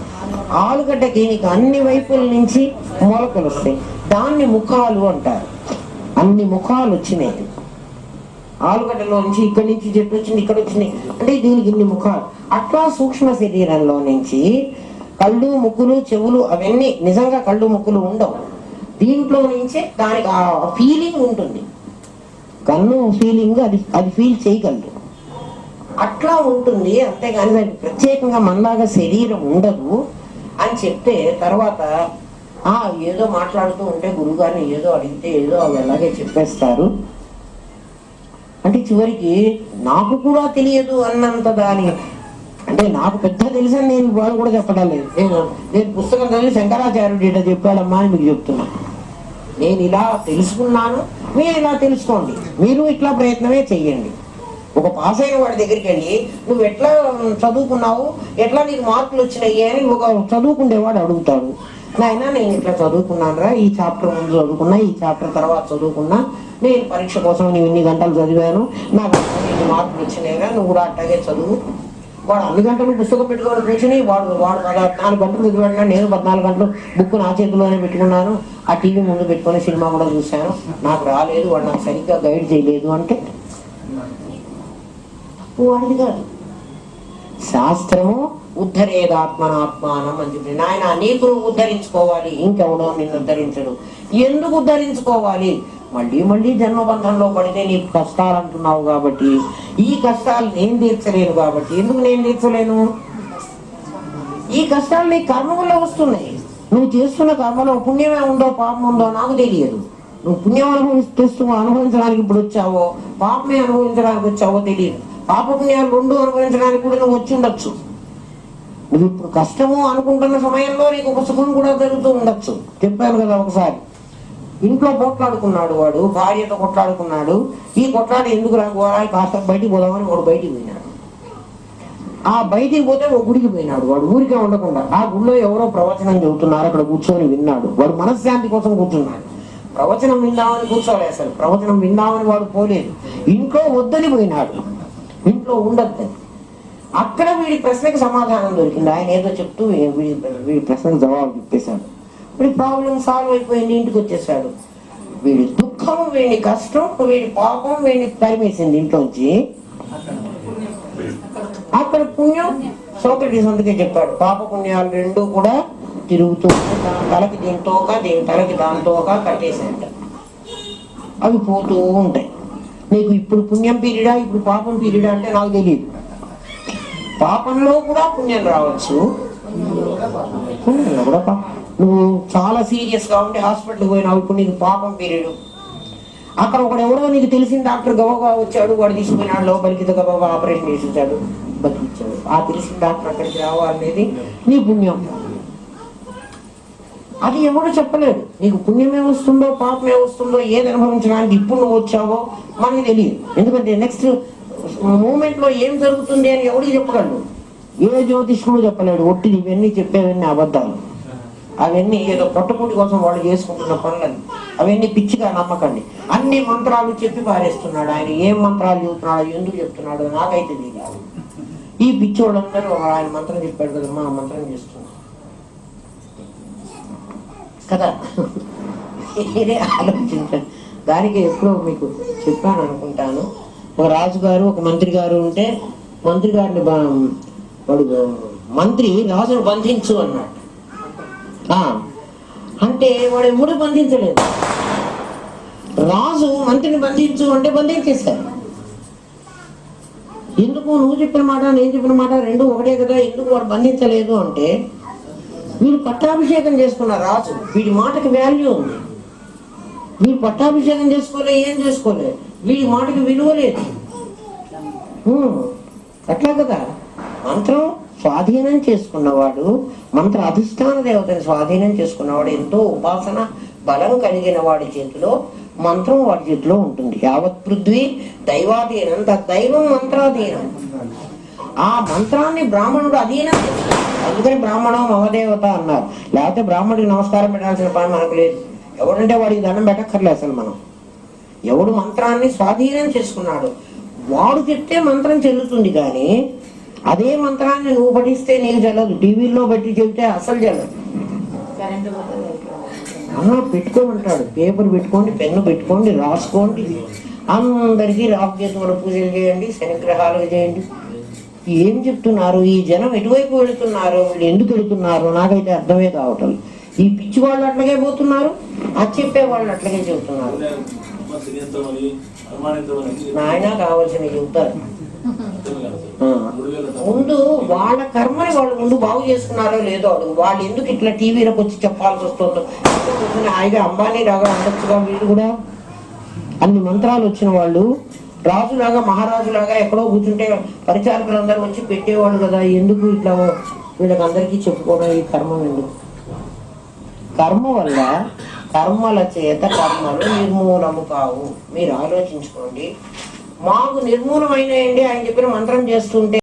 ఆలుగడ్డకి నీకు అన్ని వైపుల నుంచి మొలకలు వస్తాయి, దాన్ని ముఖాలు అంటారు. అన్ని ముఖాలు వచ్చినాయి ఆలుగడ్డలో నుంచి. ఇక్కడి నుంచి చెట్టు వచ్చింది, ఇక్కడ వచ్చినాయి అంటే దీనికి ఇన్ని ముఖాలు. అట్లా సూక్ష్మ శరీరంలో నుంచి కళ్ళు ముక్కులు చెవులు అవన్నీ నిజంగా కళ్ళు ముక్కులు ఉండవు. దీంట్లో నుంచే దానికి ఆ ఫీలింగ్ ఉంటుంది. కన్ను ఫీలింగ్ అది ఫీల్ చేయగలదు, అట్లా ఉంటుంది. అంతేగాని దానికి ప్రత్యేకంగా మనలాగా శరీరం ఉండదు అని చెప్తే తర్వాత ఏదో మాట్లాడుతూ ఉంటే గురువుగారిని ఏదో అడిగితే ఏదో అవి అలాగే చెప్పేస్తారు అంటే చివరికి నాకు కూడా తెలియదు అన్నంత దాని అంటే నాకు పెద్ద తెలుసని నేను వాళ్ళు కూడా చెప్పడం లేదు. నేను పుస్తకం చదివి శంకరాచార్యుడు ఇట్లా చెప్పాడమ్మా అని మీకు చెప్తున్నా. నేను ఇలా తెలుసుకున్నాను, మీరు ఇలా తెలుసుకోండి, మీరు ఇట్లా ప్రయత్నమే చెయ్యండి. ఒక పాస్ అయిన వాడి దగ్గరికి వెళ్ళి నువ్వు ఎట్లా చదువుకున్నావు, ఎట్లా నీకు మార్కులు వచ్చినాయి అని ఒక చదువుకునేవాడు అడుగుతాడు. నాయన నేను ఇట్లా చదువుకున్నాను రా, ఈ చాప్టర్ ముందు చదువుకున్నా, ఈ చాప్టర్ తర్వాత చదువుకున్నా, నేను పరీక్ష కోసం నేను ఇన్ని గంటలు చదివాను, నాకు ఇన్ని మార్కులు వచ్చినాయిరా, నువ్వు కూడా అట్లాగే చదువు. వాడు అన్ని గంటలు పుస్తకం పెట్టుకొని కూర్చొని వాడు 14 గంటలు చదివాడు, నేను 14 గంటలు బుక్ నా చేతిలోనే పెట్టుకున్నాను, ఆ టీవీ ముందు పెట్టుకొని సినిమా కూడా చూశాను, నాకు రాలేదు, వాడు నాకు సరిగ్గా గైడ్ చేయలేదు అంటే వాడిది కాదు. శాస్త్రము ఉద్ధరేదాత్మనాత్మానం అని చెప్పి నాయన నీకు నువ్వు ఉద్ధరించుకోవాలి, ఇంకెవడో నిన్ను ఉద్ధరించడు. ఎందుకు ఉద్ధరించుకోవాలి? మళ్ళీ మళ్ళీ జన్మబంధంలో పడితే నీకు కష్టాలు అంటున్నావు కాబట్టి, ఈ కష్టాలు నేను తీర్చలేను కాబట్టి. ఎందుకు నేను తీర్చలేను? ఈ కష్టాలు నీ కర్మ వల్ల వస్తున్నాయి. నువ్వు చేస్తున్న కర్మలో పుణ్యమే ఉందో పాపం ఉందో నాకు తెలియదు. నువ్వు పుణ్యం అనుభవించడానికి ఇప్పుడు వచ్చావో, పాపమే అనుభవించడానికి వచ్చావో తెలియదు. పాప పుణ్యాలు 2 అనుభవించడానికి కూడా నువ్వు వచ్చి ఉండొచ్చు. నువ్వు ఇప్పుడు కష్టము అనుకుంటున్న సమయంలో నీకు ఒక సుఖం కూడా జరుగుతూ ఉండొచ్చు. చెప్పాను కదా ఒకసారి, ఇంట్లో కొట్లాడుకున్నాడు వాడు, భార్యతో కొట్లాడుకున్నాడు. ఈ కొట్లాట ఎందుకు రాకపోవాలి, కాస్త బయటికి పోదామని వాడు బయటికి పోయినాడు. ఆ బయటికి పోతే ఒక గుడికి పోయినాడు వాడు, ఊరికే ఉండకుండా. ఆ గుడిలో ఎవరో ప్రవచనం చెబుతున్నారు, అక్కడ కూర్చొని విన్నాడు. వాడు మనశ్శాంతి కోసం కూర్చున్నాడు, ప్రవచనం విందామని కూర్చోలే. అసలు ప్రవచనం విందామని వాడు పోలేదు, ఇంట్లో వద్దని పోయినాడు, ఇంట్లో ఉండద్దని. అక్కడ వీడి ప్రశ్నకి సమాధానం దొరికింది. ఆయన ఏదో చెప్తూ వీడి ప్రశ్నకు జవాబు చెప్పేశాడు. వీడి ప్రాబ్లం సాల్వ్ అయిపోయింది, ఇంటికి వచ్చేసాడు. వీడి దుఃఖం, వీడి కష్టం, వీడి పాపం వీడిని తరిమేసింది ఇంట్లోంచి. అక్కడ పుణ్యం సోక్రటీస్ అందుకే చెప్పాడు, పాప పుణ్యాలు రెండు కూడా తిరుగుతూ తలకి దీని తోక, దీని తలకి దాని తోక కట్టేసేంట. అవి పోతూ ఉంటాయి. నీకు ఇప్పుడు పుణ్యం పీరియడా, ఇప్పుడు పాపం పీరియడా అంటే నాకు తెలియదు. పాపంలో కూడా పుణ్యం రావచ్చు, పుణ్యంలో కూడా నువ్వు చాలా సీరియస్ గా ఉంటే హాస్పిటల్కి పోయినావు, ఇప్పుడు నీకు పాపం పీరియడ్. అక్కడ ఒకడు ఎవడో నీకు తెలిసిన డాక్టర్ గబగబా వచ్చాడు, వాడు తీసుకుపోయినాడు లోపలికి, గబగబా ఆపరేషన్ చేసేసాడు, బతికిచ్చాడు. ఆ తెలిసిన డాక్టర్ అక్కడికి రావాలనేది నీ పుణ్యం. అది ఎవడు చెప్పలేడు. నీకు పుణ్యమే వస్తుందో పాపమే వస్తుందో ఏది అనుభవించడానికి ఇప్పుడు నువ్వు వచ్చావో మనకి తెలియదు. ఎందుకంటే నెక్స్ట్ మూమెంట్ లో ఏం జరుగుతుంది అని ఎవడికి చెప్పగలడు? ఏ జ్యోతిష్కుడు చెప్పలేడు. ఒట్టిది ఇవన్నీ చెప్పేవన్నీ అబద్ధాలు. అవన్నీ ఏదో పొట్టపూటి కోసం వాళ్ళు చేసుకుంటున్న పనులని, అవన్నీ పిచ్చిగా నమ్మకండి. అన్ని మంత్రాలు చెప్పి పారేస్తున్నాడు ఆయన. ఏం మంత్రాలు చెబుతున్నాడు, ఎందుకు చెప్తున్నాడు నాకైతే తెలియదు. ఈ పిచ్చి వాళ్ళందరూ ఆయన మంత్రం చెప్పాడు కదా, మా మంత్రం చేస్తున్నాం కదా. మీరే ఆలోచించండి. దానికి ఎప్పుడో మీకు చెప్పాను అనుకుంటాను. ఒక రాజుగారు ఒక మంత్రి గారు ఉంటే, మంత్రి గారిని వాడు మంత్రి రాజును బంధించు అన్నాడు. అంటే వాడు ఎప్పుడు బంధించలేదు. రాజు మంత్రిని బంధించు అంటే బంధించేశారు. ఎందుకు నువ్వు చెప్పిన మాట నేను చెప్పిన మాట రెండు ఒకటే కదా, ఎందుకు వాడు బంధించలేదు అంటే, వీడు పట్టాభిషేకం చేసుకున్న రాజు, వీడి మాటకి వాల్యూ ఉంది. వీడు పట్టాభిషేకం చేసుకోలే, ఏం చేసుకోలే, వీడి మాటకి విలువ లేదు. అట్లా కదా. మంత్రం స్వాధీనం చేసుకున్నవాడు, మంత్ర అధిష్టాన దేవతని స్వాధీనం చేసుకున్నవాడు, ఎంతో ఉపాసన బలం కలిగిన వాడి చేతిలో మంత్రం వాడి చేతిలో ఉంటుంది. యావత్ పృథ్వీ దైవాధీనం, దైవం మంత్రాధీనం. ఆ మంత్రాన్ని బ్రాహ్మణుడు అధీనం చేస్తాడు. అందుకని బ్రాహ్మణం మమదేవత అన్నారు. లేకపోతే బ్రాహ్మణుడికి నమస్కారం పెట్టాల్సిన పని మనకు లేదు. ఎవడంటే వాడికి దండం పెట్టక్కర్లేదు అసలు. మనం ఎవడు మంత్రాన్ని స్వాధీనం చేసుకున్నాడు వాడు చెప్తే మంత్రం చెల్లుతుంది. కానీ అదే మంత్రాన్ని నువ్వు పఠిస్తే నీకు చెల్లదు. టీవీలో పెట్టి చెబితే అసలు చెల్లదు. పెట్టుకోమంటాడు, పేపర్ పెట్టుకోండి, పెన్ను పెట్టుకోండి, రాసుకోండి, అందరికీ రాహుకేతువుల పూజలు చేయండి, శనిగ్రహాలు చేయండి. ఏం చెప్తున్నారు ఈ జనం? ఎటువైపు వెళుతున్నారు, వీళ్ళు ఎందుకు వెళుతున్నారు నాకైతే అర్థమే కావటం. ఈ పిచ్చి వాళ్ళు అట్లాగే పోతున్నారు, అది చెప్పే వాళ్ళు అట్లాగే చెబుతున్నారు. నాయన కావాల్సిన చెబుతారు. ముందు వాళ్ళ కర్మని వాళ్ళు ముందు బాగు చేసుకున్నారో లేదో అడుగు. వాళ్ళు ఎందుకు ఇట్లా టీవీలోకి వచ్చి చెప్పాల్సి వస్తుందో. హాయిగా అంబానీ లాగా ఉండొచ్చుగా. వీళ్ళు కూడా అన్ని మంత్రాలు వచ్చిన వాళ్ళు రాజులాగా మహారాజులాగా ఎక్కడో కూర్చుంటే పరిచారకులందరూ వచ్చి పెట్టేవాళ్ళు కదా. ఎందుకు ఇట్లా వీళ్ళకి అందరికీ చెప్పుకోవడం? ఈ కర్మం ఎందుకు? కర్మ వల్ల కర్మల చేత కర్మలు నిర్మూలము కావు. మీరు ఆలోచించుకోండి. మాకు నిర్మూలమైనాయండి ఆయన చెప్పిన మంత్రం చేస్తుంటే